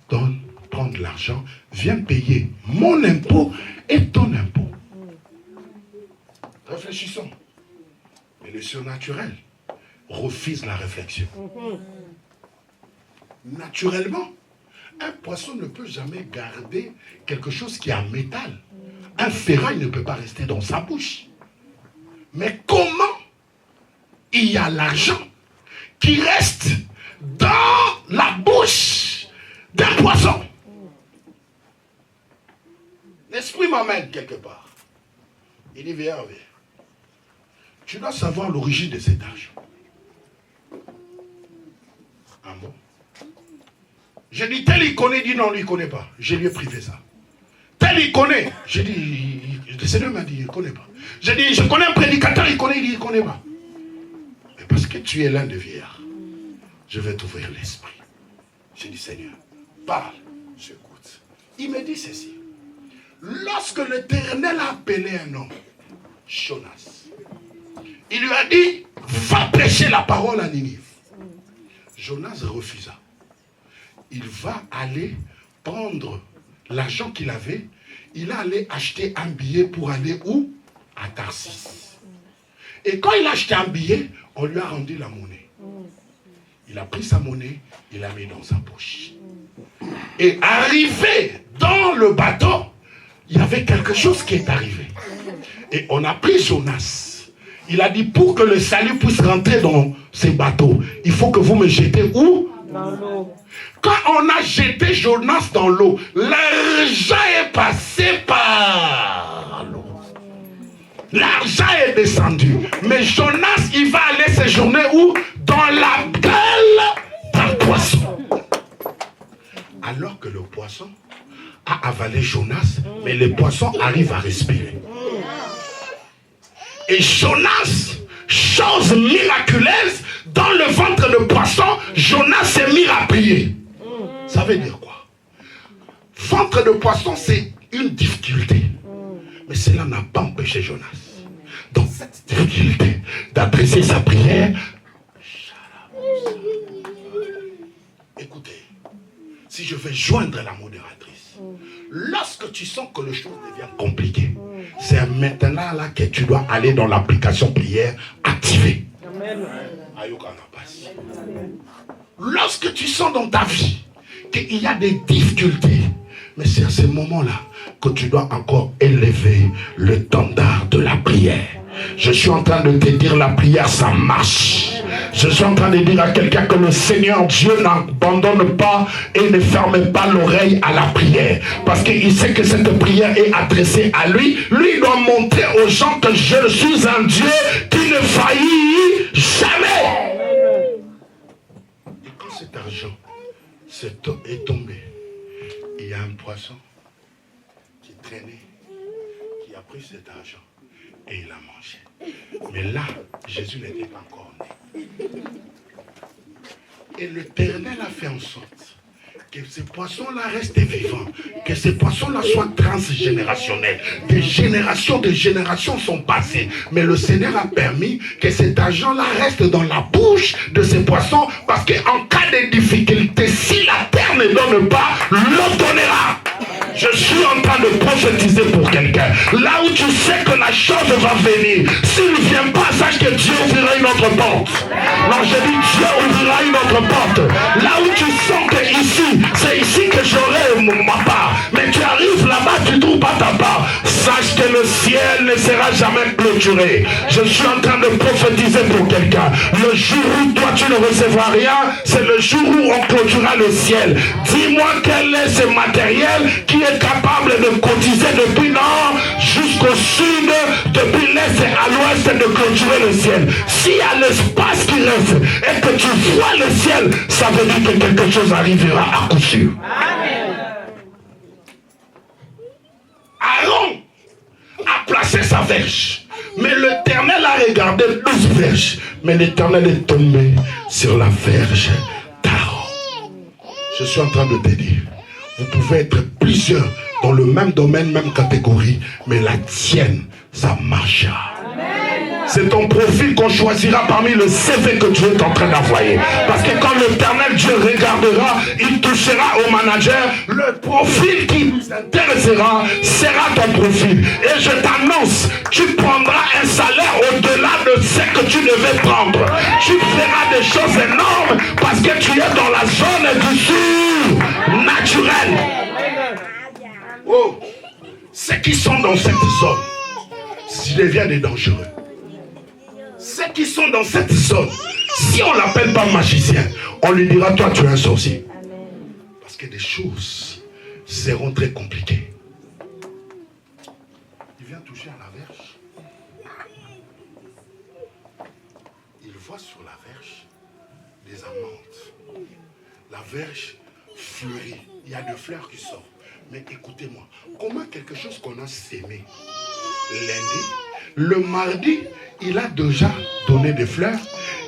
Speaker 1: donne, prends de l'argent, viens payer mon impôt et ton impôt. Réfléchissons. Mais le surnaturel refuse la réflexion. Naturellement, un poisson ne peut jamais garder quelque chose qui est en métal. Un ferraille ne peut pas rester dans sa bouche. Mais comment il y a l'argent qui reste dans la bouche d'un poisson? L'esprit m'amène quelque part. Il dit, viens. Tu dois savoir l'origine de cet argent. Ah bon? J'ai dit, tel il connaît, il dit non, lui il ne connaît pas. Je lui ai privé ça. Tel il connaît. J'ai dit, le Seigneur m'a dit, il ne connaît pas. J'ai dit, je connais un prédicateur, il connaît, il dit, il ne connaît pas. Mais parce que tu es l'un des vieillards, je vais t'ouvrir l'esprit. J'ai dit, Seigneur, parle, j'écoute. Il me dit ceci. Lorsque l'Éternel a appelé un homme, Jonas, il lui a dit, va prêcher la parole à Ninive. Jonas refusa. Il va aller prendre l'argent qu'il avait. Il est allé acheter un billet pour aller où? À Tarsis. Et quand il a acheté un billet, on lui a rendu la monnaie. Il a pris sa monnaie, il l'a mis dans sa poche. Et arrivé dans le bateau, il y avait quelque chose qui est arrivé. Et on a pris Jonas. Il a dit, pour que le salut puisse rentrer dans ces bateaux, il faut que vous me jetez où? Dans l'eau. Quand on a jeté Jonas dans l'eau, l'argent est passé par l'eau. L'argent est descendu. Mais Jonas, il va aller séjourner où? Dans la gueule d'un poisson. Alors que le poisson a avalé Jonas, mais le poisson arrive à respirer. Et Jonas, chose miraculeuse, Dans le ventre de poisson, Jonas s'est mis à prier. Ça veut dire quoi? Ventre de poisson, c'est une difficulté. Mais cela n'a pas empêché Jonas, dans cette difficulté, d'adresser sa prière. Écoutez, si je vais joindre la modératrice, lorsque tu sens que les choses deviennent compliquées, c'est maintenant là que tu dois aller dans l'application prière activée. Lorsque tu sens dans ta vie qu'il y a des difficultés, mais c'est à ce moment-là que tu dois encore élever le standard de la prière. Je suis en train de te dire, la prière, ça marche. Je suis en train de dire à quelqu'un que le Seigneur Dieu n'abandonne pas et ne ferme pas l'oreille à la prière. Parce qu'il sait que cette prière est adressée à lui. Lui, il doit montrer aux gens que je suis un Dieu qui ne faillit jamais. Et quand cet argent est tombé, il y a un poisson qui traînait, qui a pris cet argent et il a mangé. Mais là, Jésus n'était pas encore né. Et l'Éternel a fait en sorte que ces poissons-là restent vivants, que ces poissons-là soient transgénérationnels. Des générations sont passées, mais le Seigneur a permis que cet argent-là reste dans la bouche de ces poissons, parce qu'en cas de difficulté, si la terre ne donne pas, l'eau donnera. Je suis en train de prophétiser pour quelqu'un. Là où tu sais que la chose va venir, s'il ne vient pas, sache que Dieu ouvrira une autre porte. Non, je dis Dieu ouvrira une autre porte. Là où tu sens que ici, c'est ici que j'aurai ma part. Mais tu arrives là-bas, tu ne trouves pas ta part. Sache que le ciel ne sera jamais clôturé. Je suis en train de prophétiser pour quelqu'un. Le jour où toi tu ne recevras rien, c'est le jour où on clôturera le ciel. Dis-moi quel est ce matériel qui est capable de cotiser depuis nord jusqu'au sud, depuis l'est et à l'ouest, de clôturer le ciel. S'il y a l'espace qui reste et que tu vois le ciel, ça veut dire que quelque chose arrivera à coup sûr. Amen. Aaron a placé sa verge, mais l'Éternel a regardé 12 verges, mais l'Éternel est tombé sur la verge d'Aaron. Je suis en train de te dire, vous pouvez être plusieurs dans le même domaine, même catégorie, mais la tienne, ça marchera. C'est ton profil qu'on choisira parmi le CV que Dieu est en train d'envoyer. Parce que quand l'Éternel Dieu regardera, il touchera au manager, le profil qui nous intéressera sera ton profil. Et je t'annonce, tu prendras un salaire au-delà de ce que tu devais prendre. Tu feras des choses énormes parce que tu es dans la zone du surnaturel. Oh, ceux qui sont dans cette zone, s'ils deviennent des dangereux. Ceux qui sont dans cette zone, si on ne l'appelle pas magicien, on lui dira, toi tu es un sorcier. Parce que des choses seront très compliquées. Il vient toucher à la verge. Il voit sur la verge des amandes. La verge fleurit. Il y a des fleurs qui sortent. Mais écoutez-moi, comment quelque chose qu'on a sémé lundi, le mardi, il a déjà donné des fleurs,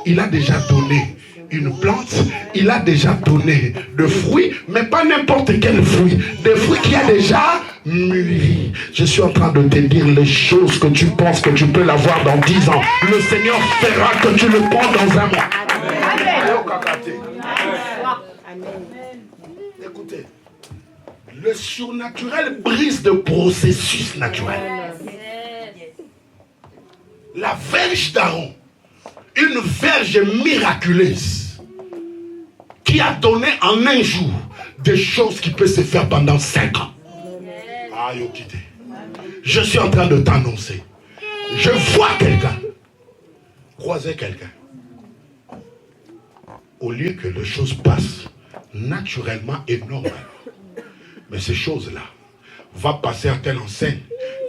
Speaker 1: il a déjà donné une plante, il a déjà donné de fruits, mais pas n'importe quel fruit, des fruits qui a déjà mûri. Je suis en train de te dire les choses que tu penses que tu peux l'avoir dans 10 ans. Le Seigneur fera que tu le prends dans un mois. Écoutez, le surnaturel brise de processus naturels. La verge d'Aaron, une verge miraculeuse qui a donné en un jour des choses qui peuvent se faire pendant 5 ans. Je suis en train de t'annoncer. Je vois quelqu'un croiser quelqu'un. Au lieu que les choses passent naturellement et normalement, mais ces choses-là vont passer à telle enseigne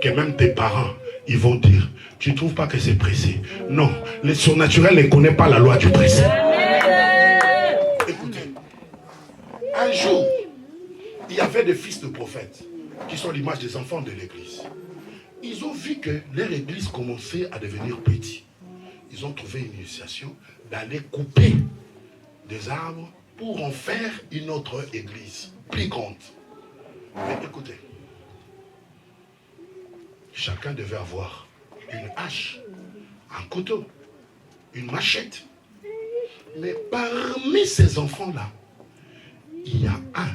Speaker 1: que même tes parents, ils vont dire, tu ne trouves pas que c'est pressé? Non, le surnaturel ne connaît pas la loi du pressé. Écoutez, un jour, il y avait des fils de prophètes qui sont l'image des enfants de l'église. Ils ont vu que leur église commençait à devenir petite. ils ont trouvé une initiation d'aller couper des arbres pour en faire une autre église, plus grande. Mais écoutez, chacun devait avoir une hache, un couteau, une machette. Mais parmi ces enfants-là, il y a un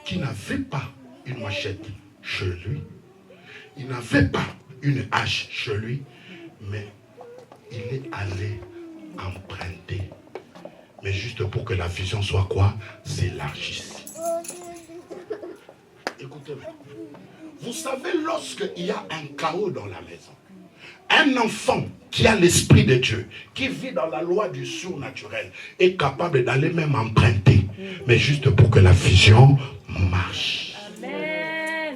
Speaker 1: qui n'avait pas une machette chez lui, il n'avait pas une hache chez lui, mais il est allé emprunter. Mais juste pour que la vision soit quoi? S'élargisse. Écoutez-moi. Vous savez, lorsqu'il y a un chaos dans la maison, un enfant qui a l'esprit de Dieu, qui vit dans la loi du surnaturel, est capable d'aller même emprunter, mais juste pour que la vision marche.
Speaker 5: Amen.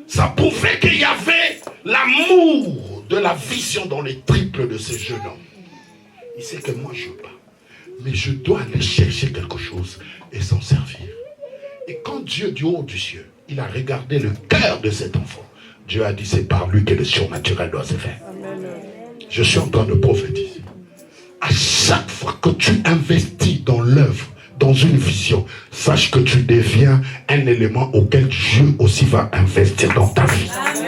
Speaker 1: Ça prouvait qu'il y avait l'amour de la vision dans les triples de ce jeune homme. Il sait que moi je pars, mais je dois aller chercher quelque chose et s'en servir. Et quand Dieu du haut du ciel, il a regardé le cœur de cet enfant, Dieu a dit, c'est par lui que le surnaturel doit se faire. Amen. Je suis en train de prophétiser. À chaque fois que tu investis dans l'œuvre, dans une vision, sache que tu deviens un élément auquel Dieu aussi va investir dans ta vie. Amen.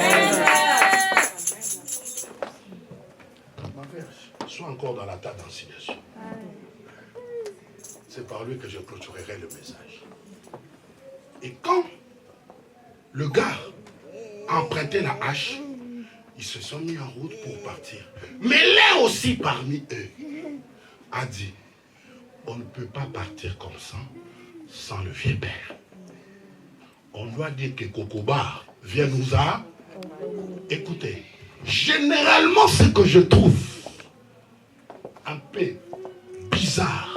Speaker 1: Ma mère, sois encore dans la table d'ensignation. C'est par lui que je clôturerai le message. Et quand le gars a emprunté la hache, ils se sont mis en route pour partir. Mais l'un aussi parmi eux a dit, on ne peut pas partir comme ça sans le vieux père. On doit dire que Kokoba vient nous à... Écoutez, généralement ce que je trouve un peu bizarre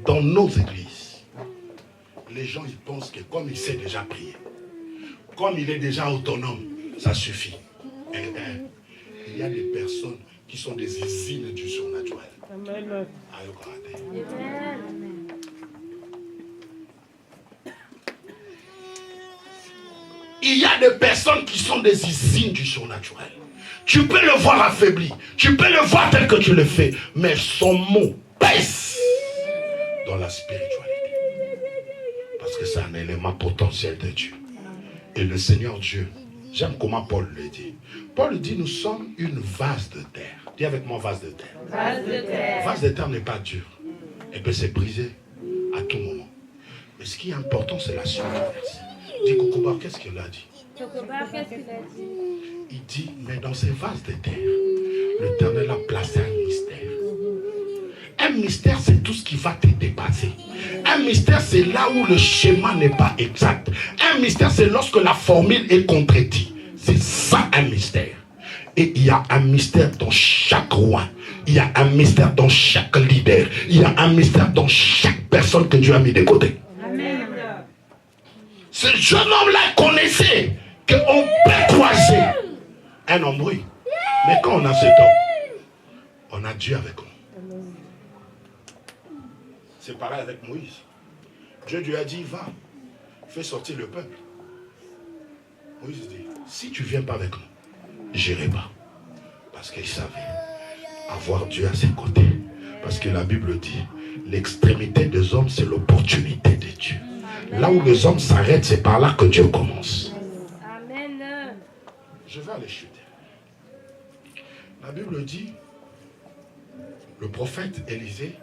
Speaker 1: dans nos églises, les gens ils pensent que comme il sait déjà prier, comme il est déjà autonome, ça suffit. Il y a des personnes qui sont des usines du surnaturel. Amen. Il y a des personnes qui sont des usines du surnaturel. Tu peux le voir affaibli, tu peux le voir tel que tu le fais, mais son mot pèse dans la spiritualité. Parce que c'est un élément potentiel de Dieu. Et le Seigneur Dieu, j'aime comment Paul le dit. Paul dit, nous sommes une vase de terre. Dis avec moi, vase de terre.
Speaker 5: Vase de terre.
Speaker 1: Vase de terre n'est pas dur. Elle peut se briser à tout moment. Mais ce qui est important, c'est la suite du verset. Dis, Kokoba, qu'est-ce qu'il a dit?
Speaker 2: Kokoba, qu'est-ce qu'il a dit?
Speaker 1: Il dit, mais dans ces vases de terre, l'Éternel a placé un mystère. Un mystère, c'est tout ce qui va te dépasser. Un mystère, c'est là où le schéma n'est pas exact. Un mystère, c'est lorsque la formule est contredite. C'est ça un mystère. Et il y a un mystère dans chaque roi. Il y a un mystère dans chaque leader. Il y a un mystère dans chaque personne que Dieu a mis de côté.
Speaker 5: Amen.
Speaker 1: Ce jeune homme-là connaissait qu'on peut croiser un embrouille. Mais quand on a cet homme, on a Dieu avec nous. C'est pareil avec Moïse. Dieu lui a dit, va, fais sortir le peuple. Moïse dit, si tu ne viens pas avec nous, je n'irai pas. Parce qu'il savait avoir Dieu à ses côtés. Parce que la Bible dit, l'extrémité des hommes, c'est l'opportunité de Dieu. Là où les hommes s'arrêtent, c'est par là que Dieu commence.
Speaker 2: Amen.
Speaker 1: Je vais aller chuter. La Bible dit, le prophète Élisée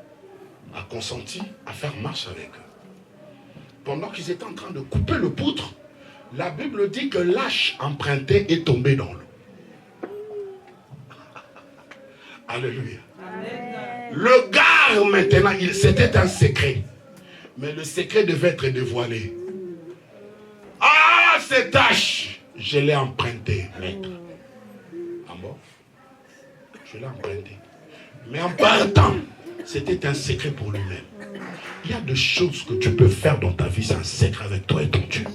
Speaker 1: a consenti à faire marche avec eux. Pendant qu'ils étaient en train de couper le poutre, la Bible dit que l'âche emprunté est tombé dans l'eau. Alléluia.
Speaker 5: Amen.
Speaker 1: Le gars maintenant, c'était un secret. Mais le secret devait être dévoilé. Ah, cette tâche, je l'ai emprunté, maître. Ah bon? Je l'ai emprunté. Mais en partant, c'était un secret pour lui-même. Il y a des choses que tu peux faire dans ta vie, c'est un secret avec toi et ton Dieu.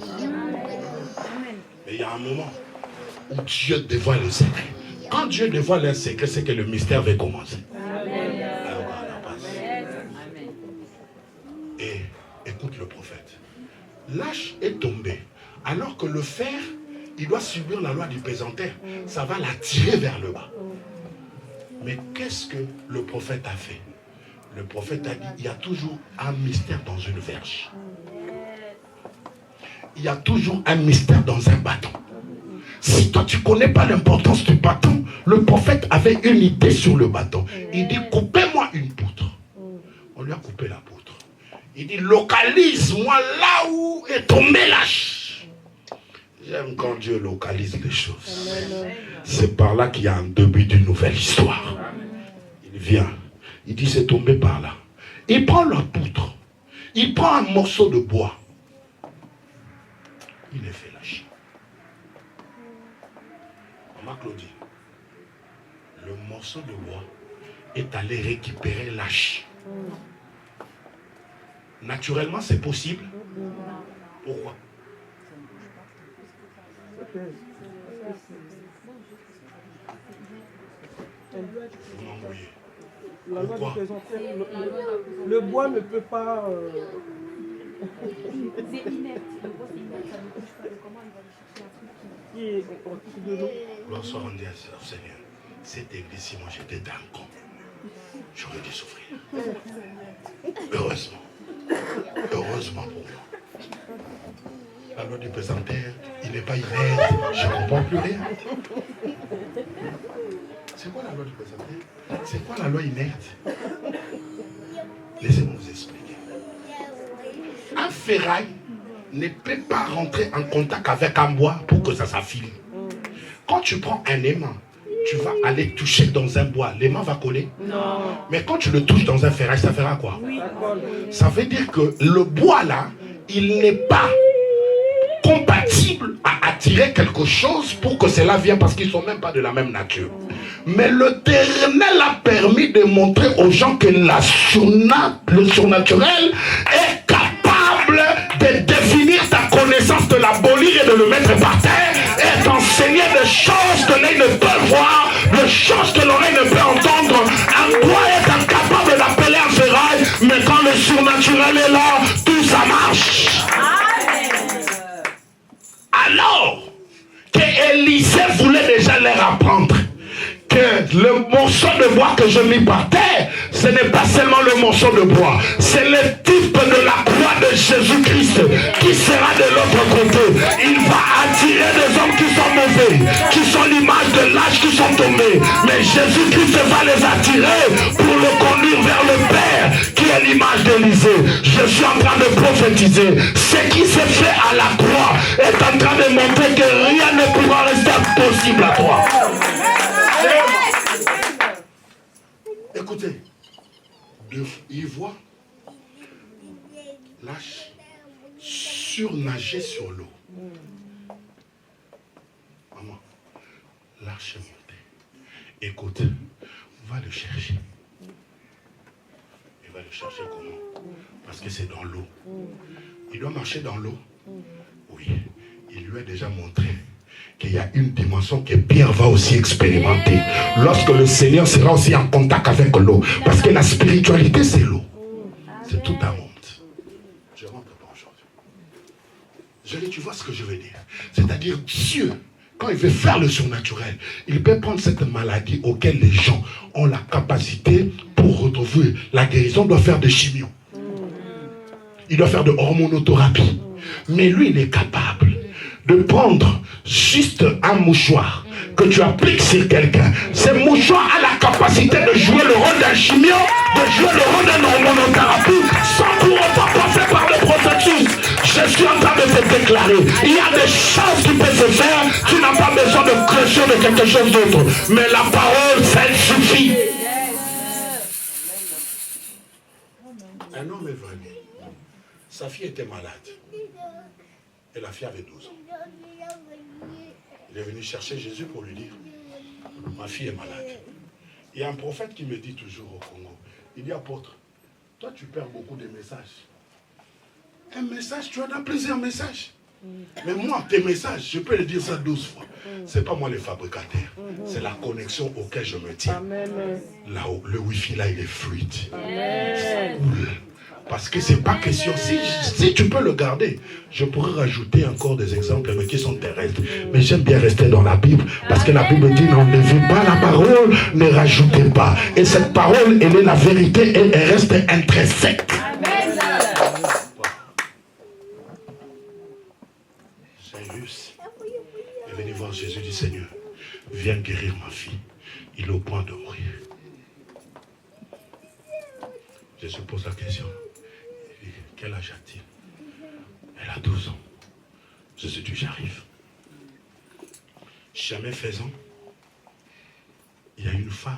Speaker 1: Mais il y a un moment où Dieu dévoile le secret. Quand Dieu dévoile un secret, c'est que le mystère va commencer. Et écoute le prophète. L'âche est tombé alors que le fer il doit subir la loi du pesanteur. Ça va l'attirer vers le bas. Mais qu'est-ce que le prophète a fait? Le prophète a dit, il y a toujours un mystère dans une verge. Il y a toujours un mystère dans un bâton. Si toi tu ne connais pas l'importance du bâton, le prophète avait une idée sur le bâton. Il dit, coupez-moi une poutre. On lui a coupé la poutre. Il dit, localise-moi là où est tombée l'âche. J'aime quand Dieu localise les choses. C'est par là qu'il y a un début d'une nouvelle histoire. Il vient, il dit, c'est tombé par là. Il prend la poutre. Il prend un morceau de bois. Il les fait lâcher. Maman Claudine, le morceau de bois est allé récupérer l'âche. Naturellement, c'est possible. Pourquoi? Vous m'envoyez.
Speaker 6: La loi
Speaker 1: Pourquoi?
Speaker 6: du pesanteur, le bois ne peut pas...
Speaker 2: C'est inerte. Le bois, c'est inerte. Ça ne touche pas. Comment il va aller chercher un truc
Speaker 6: qui est en dessous de l'eau.
Speaker 1: Gloire soit rendue au Seigneur. Cette église, si moi j'étais d'un con, j'aurais dû souffrir. Heureusement. Heureusement pour moi. La loi du pesanteur, il n'est pas inerte. Je ne comprends plus rien. C'est quoi la loi du pesanteur? C'est quoi la loi inerte? Laissez-moi vous expliquer. Un ferraille ne peut pas rentrer en contact avec un bois pour que ça s'affile. Quand tu prends un aimant, tu vas aller toucher dans un bois. L'aimant va coller? Non. Mais quand tu le touches dans un ferraille, ça fera quoi? Oui. Ça veut dire que le bois là, il n'est pas compatible à attirer quelque chose pour que cela vienne parce qu'ils ne sont même pas de la même nature. Mais l'Éternel a permis de montrer aux gens que le surnaturel est capable de définir ta connaissance, de l'abolir et de le mettre par terre et d'enseigner des choses que l'œil ne peut voir, des choses que l'oreille ne peut entendre. Un bois est incapable d'appeler un ferraille, mais quand le surnaturel est là, tout ça marche. Alors que Élisée voulait déjà leur apprendre que le morceau de bois que je mis par terre, ce n'est pas seulement le morceau de bois, c'est le type de la croix de Jésus-Christ qui sera de l'autre côté. Il va attirer des hommes qui sont mauvais, qui sont l'image de l'âge qui sont tombés. Mais Jésus-Christ va les attirer pour le conduire vers le Père, qui est l'image d'Élisée. Je suis en train de prophétiser. Ce qui s'est fait à la croix est en train de montrer que rien ne pourra rester impossible à toi. Écoutez, il voit l'âche surnager sur l'eau. Maman, l'arche est montée. Écoute, on va le chercher. Il va le chercher comment? Parce que c'est dans l'eau. Il doit marcher dans l'eau. Oui, il lui a déjà montré qu'il y a une dimension que Pierre va aussi expérimenter lorsque le Seigneur sera aussi en contact avec l'eau. Parce que la spiritualité, c'est l'eau. C'est tout un monde. Je rentre pas aujourd'hui. Tu vois ce que je veux dire? C'est-à-dire Dieu, quand il veut faire le surnaturel, il peut prendre cette maladie auquel les gens ont la capacité pour retrouver la guérison, doit faire des chimios. Il doit faire de hormonothérapie. Mais lui, il est capable de prendre juste un mouchoir que tu appliques sur quelqu'un. Ce mouchoir a la capacité de jouer le rôle d'un chimio, de jouer le rôle d'un hormonothérapie, sans pour autant passer par le processus. Je suis en train de te déclarer, il y a des choses qui peuvent se faire, tu n'as pas besoin de clocher de quelque chose d'autre. Mais la parole, ça suffit. Un homme est venu, sa fille était malade. Et la fille avait 12 ans. Il est venu chercher Jésus pour lui dire, ma fille est malade. Il y a un prophète qui me dit toujours au Congo, il dit, apôtre, toi tu perds beaucoup de messages. Un message, tu en as plusieurs messages. Mais moi, tes messages, je peux le dire ça 12 fois. Ce n'est pas moi le fabricateur. C'est la connexion auquel je me tiens. Là-haut, le wifi là, il est fluide. Ça coule. Parce que c'est pas question. Si tu peux le garder, je pourrais rajouter encore des exemples, mais qui sont terrestres. Mais j'aime bien rester dans la Bible, parce que la Bible dit n'enlevez pas la parole, ne rajoutez pas. Et cette parole, elle est la vérité, et elle reste intrinsèque. Jairus est venu voir Jésus, dit Seigneur, viens guérir ma fille. Il est au point de mourir. Jésus pose la question. Il dit, quel âge a-t-il? Elle a 12 ans. Jésus dit, j'arrive. Jamais faisant, il y a une femme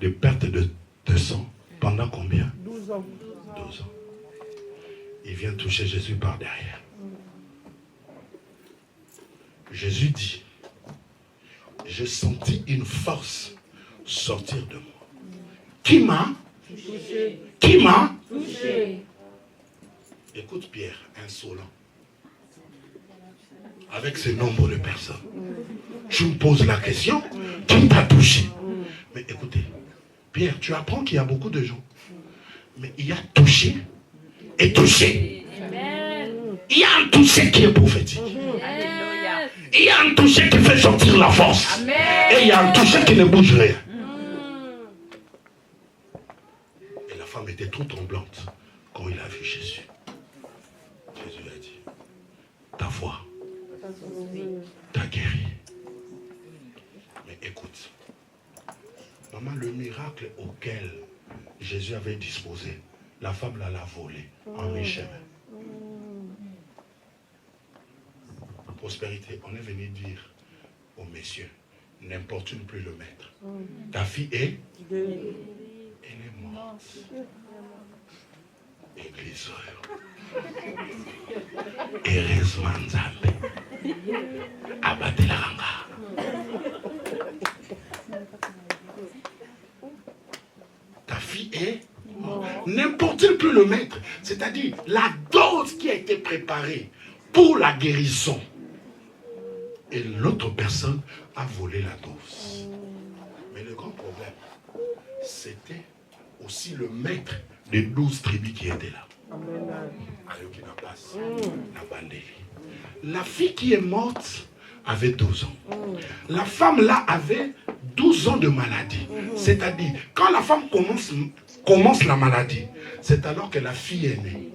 Speaker 1: de perte de sang pendant combien?
Speaker 6: 12 ans.
Speaker 1: 12 ans. Il vient toucher Jésus par derrière. Jésus dit, j'ai senti une force sortir de moi. Qui m'a touché? Qui m'a touché? Écoute Pierre, insolent. Avec ce nombre de personnes. Tu me poses la question, qui t'a touché? Mais écoutez, Pierre, tu apprends qu'il y a beaucoup de gens. Mais il y a touché et touché. Il y a un touché qui est prophétique. Il y a un toucher qui fait sortir la force. Amen. Et il y a un toucher qui ne bouge rien. Et la femme était toute tremblante quand il a vu Jésus. Jésus a dit, ta foi t'a guéri. Mais écoute, maman, le miracle auquel Jésus avait disposé, la femme l'a volé en mi-chemin. Prospérité, on est venu dire aux messieurs, n'importune plus le maître. Ta fille est, elle est morte. Église, heureusement Nzambe, abattez la ranga. Ta fille est morte. N'importe plus le maître, c'est-à-dire la dose qui a été préparée pour la guérison. Et l'autre personne a volé la dose. Mais le grand problème, c'était aussi le maître des 12 tribus qui était là. La fille qui est morte avait 12 ans. La femme là avait 12 ans de maladie. C'est-à-dire, quand la femme commence la maladie, c'est alors que la fille est née.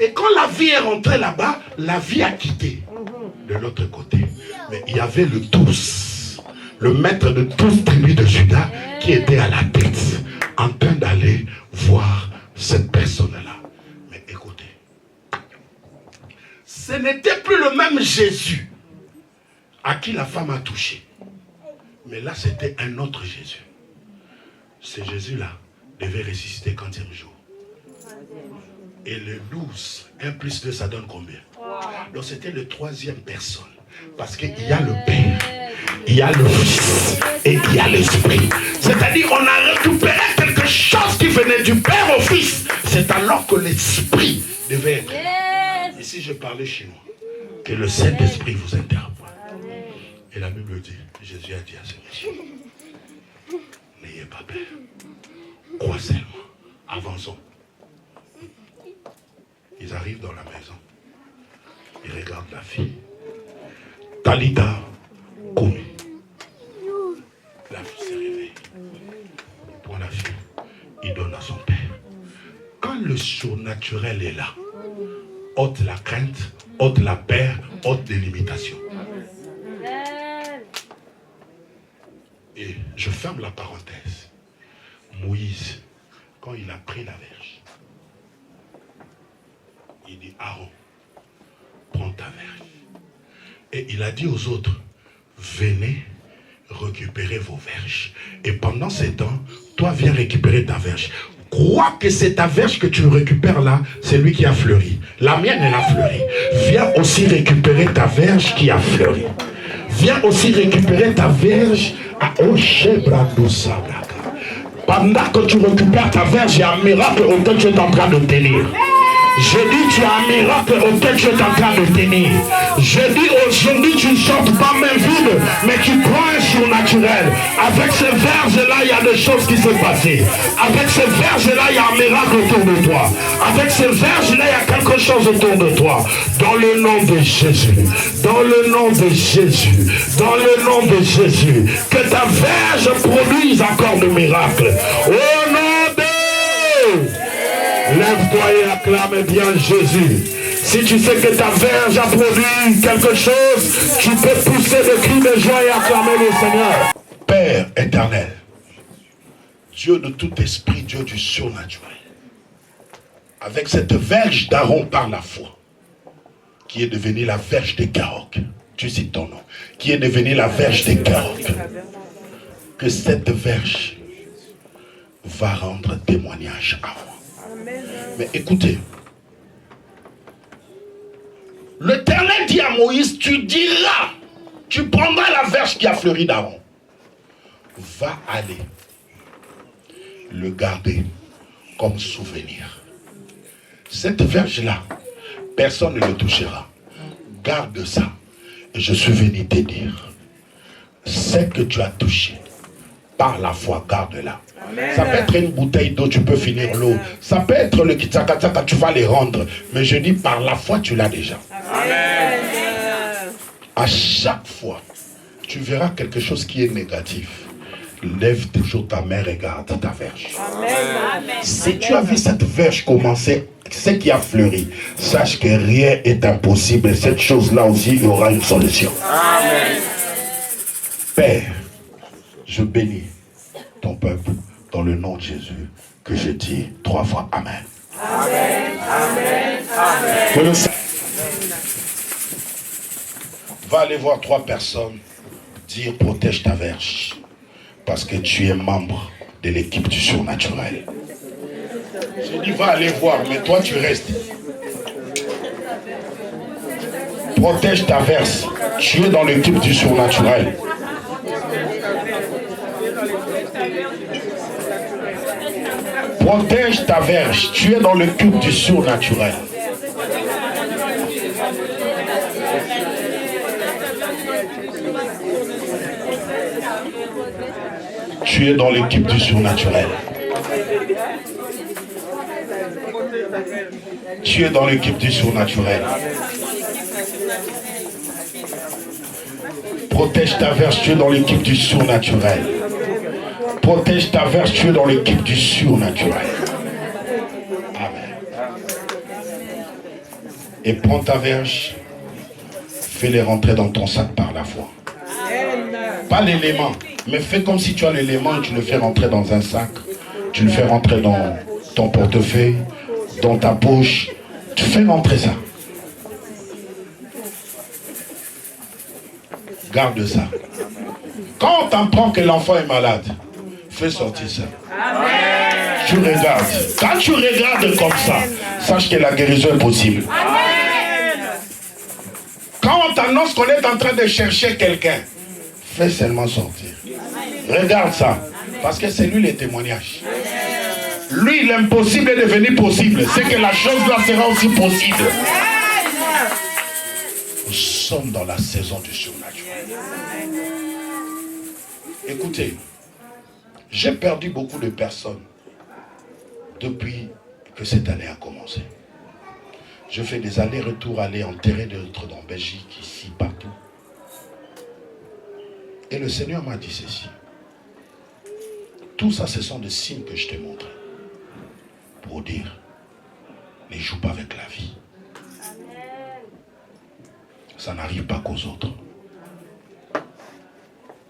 Speaker 1: Et quand la vie est rentrée là-bas, la vie a quitté. De l'autre côté, mais il y avait le 12, le maître de 12 tribus de Juda qui était à la tête, en train d'aller voir cette personne-là. Mais écoutez, ce n'était plus le même Jésus à qui la femme a touché. Mais là, c'était un autre Jésus. Ce Jésus-là devait ressusciter quand il joue. Et le 12, 1 plus 2, ça donne combien? Donc c'était le troisième personne. Parce qu'il y a le Père, il y a le Fils et il y a l'Esprit. C'est-à-dire on a récupéré quelque chose qui venait du Père au Fils. C'est alors que l'Esprit devait être. Ici je parlais chinois. Que le Saint-Esprit vous interprète. Et la Bible dit, Jésus a dit à ce monsieur, n'ayez pas peur. Crois seulement. Avançons. Ils arrivent dans la maison. Ils regardent la fille. Talita Koumi. La fille s'est réveillée. Pour la fille, il donne à son père. Quand le surnaturel est là, ôte la crainte, ôte la peur, ôte des limitations. Et je ferme la parenthèse. Moïse, quand il a pris la verge, il dit, Aaron, prends ta verge. Et il a dit aux autres, venez récupérer vos verges. Et pendant ce temps, toi viens récupérer ta verge. Crois que c'est ta verge que tu récupères là, c'est lui qui a fleuri. La mienne, elle a fleuri. Viens aussi récupérer ta verge qui a fleuri. Viens aussi récupérer ta verge à Oshebradousablaka. Pendant que tu récupères ta verge, il y a un miracle auquel tu es en train de tenir. Je dis, tu as un miracle auquel tu es en train de tenir. Je dis aujourd'hui, tu ne sortes pas main vide, mais tu prends un surnaturel. Avec ces verges-là, il y a des choses qui se passent. Avec ces verges-là, il y a un miracle autour de toi. Avec ces verges-là, il y a quelque chose autour de toi. Dans le nom de Jésus. Dans le nom de Jésus. Dans le nom de Jésus. Que ta verge produise encore de miracles. Au nom de... Lève-toi et acclame bien Jésus. Si tu sais que ta verge a produit quelque chose, tu peux pousser des cris de joie et acclamer le Seigneur. Père éternel, Dieu de tout esprit, Dieu du surnaturel, avec cette verge d'Aaron par la foi, qui est devenue la verge des Carocs, tu cites ton nom, qui est devenue la verge des Carocs, que cette verge va rendre témoignage à moi. Mais écoutez, l'Éternel dit à Moïse, tu diras, tu prendras la verge qui a fleuri d'Aaron. Va aller le garder comme souvenir. Cette verge-là, personne ne le touchera. Garde ça. Et je suis venu te dire, ce que tu as touché, par la foi, garde-la. Ça peut être une bouteille d'eau, tu peux finir l'eau. Ça peut être le kitsaka, tu vas les rendre. Mais je dis, par la foi, tu l'as déjà. Amen. À chaque fois, tu verras quelque chose qui est négatif. Lève toujours ta main, regarde ta verge. Amen. Si tu as vu cette verge commencer, ce qui a fleuri, sache que rien n'est impossible. Cette chose-là aussi, il y aura une solution. Amen. Père, je bénis ton peuple dans le nom de Jésus, que je dis 3 fois Amen. Amen, Amen, Amen. Va aller voir 3 personnes, dire protège ta verge, parce que tu es membre de l'équipe du surnaturel. Je dis va aller voir, mais toi tu restes. Protège ta verge, tu es dans l'équipe du surnaturel. Protège ta verge, tu es dans le cube du surnaturel. Tu es dans l'équipe du surnaturel. Tu es dans l'équipe du surnaturel. Protège ta verge, tu es dans l'équipe du surnaturel. Protège ta verge, tu es dans l'équipe du surnaturel. Amen. Et prends ta verge, fais-les rentrer dans ton sac par la foi. Pas l'élément, mais fais comme si tu as l'élément, tu le fais rentrer dans un sac, tu le fais rentrer dans ton portefeuille, dans ta poche, tu fais rentrer ça. Garde ça. Quand on apprend que l'enfant est malade, fais sortir ça. Amen. Tu regardes. Quand tu regardes comme ça, sache que la guérison est possible. Amen. Quand on t'annonce qu'on est en train de chercher quelqu'un, fais seulement sortir. Regarde ça. Parce que c'est lui le témoignage. Lui, l'impossible est devenu possible. C'est que la chose là sera aussi possible. Nous sommes dans la saison du surnaturel. Écoutez, j'ai perdu beaucoup de personnes depuis que cette année a commencé. Je fais des allers-retours, aller enterrer d'autres dans Belgique, ici, partout. Et le Seigneur m'a dit ceci. Tout ça, ce sont des signes que je t'ai montrés. Pour dire, ne joue pas avec la vie. Ça n'arrive pas qu'aux autres.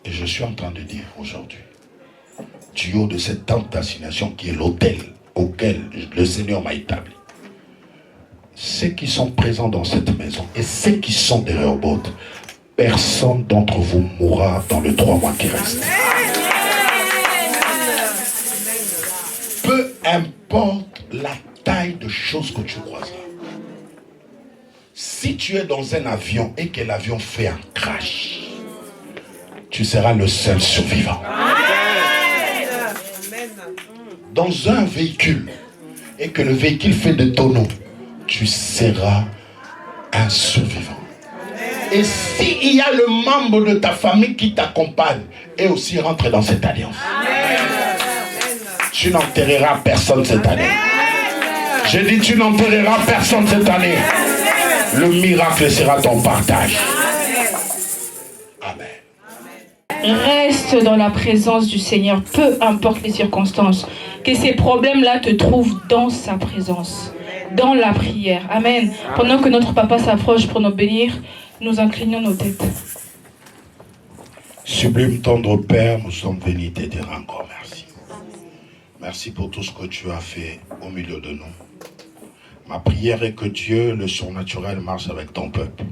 Speaker 1: Et je suis en train de dire aujourd'hui, du haut de cette tente d'assignation qui est l'autel auquel le Seigneur m'a établi, ceux qui sont présents dans cette maison et ceux qui sont derrière Rehoboth, personne d'entre vous mourra dans les 3 mois qui restent. Peu importe la taille de choses que tu croiseras. Si tu es dans un avion et que l'avion fait un crash, tu seras le seul survivant. Dans un véhicule et que le véhicule fait des tonneaux, tu seras un survivant. Et s'il y a le membre de ta famille qui t'accompagne, et aussi rentre dans cette alliance. Tu n'enterreras personne cette année. J'ai dit, tu n'enterreras personne cette année. Le miracle sera ton partage. Amen.
Speaker 7: Reste dans la présence du Seigneur, peu importe les circonstances. Que ces problèmes-là te trouvent dans sa présence, dans la prière. Amen. Pendant que notre papa s'approche pour nous bénir, nous inclinons nos têtes.
Speaker 1: Sublime tendre Père, nous sommes venus te dire encore merci. Merci pour tout ce que tu as fait au milieu de nous. Ma prière est que Dieu, le surnaturel, marche avec ton peuple.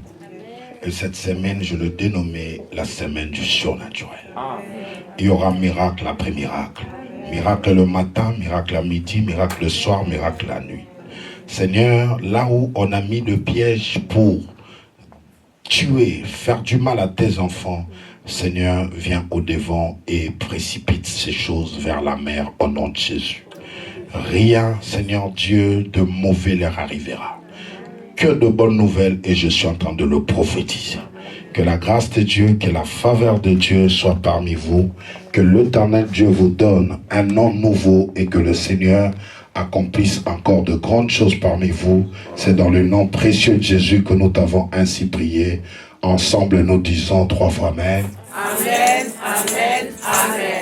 Speaker 1: Et cette semaine, je le dénommais la semaine du surnaturel. Il y aura miracle après miracle. Miracle le matin, miracle à midi, miracle le soir, miracle la nuit. Seigneur, là où on a mis le piège pour tuer, faire du mal à tes enfants, Seigneur, viens au-devant et précipite ces choses vers la mer au nom de Jésus. Rien, Seigneur Dieu, de mauvais leur arrivera. Que de bonnes nouvelles, et je suis en train de le prophétiser. Que la grâce de Dieu, que la faveur de Dieu soit parmi vous, que l'Éternel Dieu vous donne un nom nouveau et que le Seigneur accomplisse encore de grandes choses parmi vous. C'est dans le nom précieux de Jésus que nous t'avons ainsi prié. Ensemble, nous disons 3 fois Amen.
Speaker 3: Amen, amen, amen.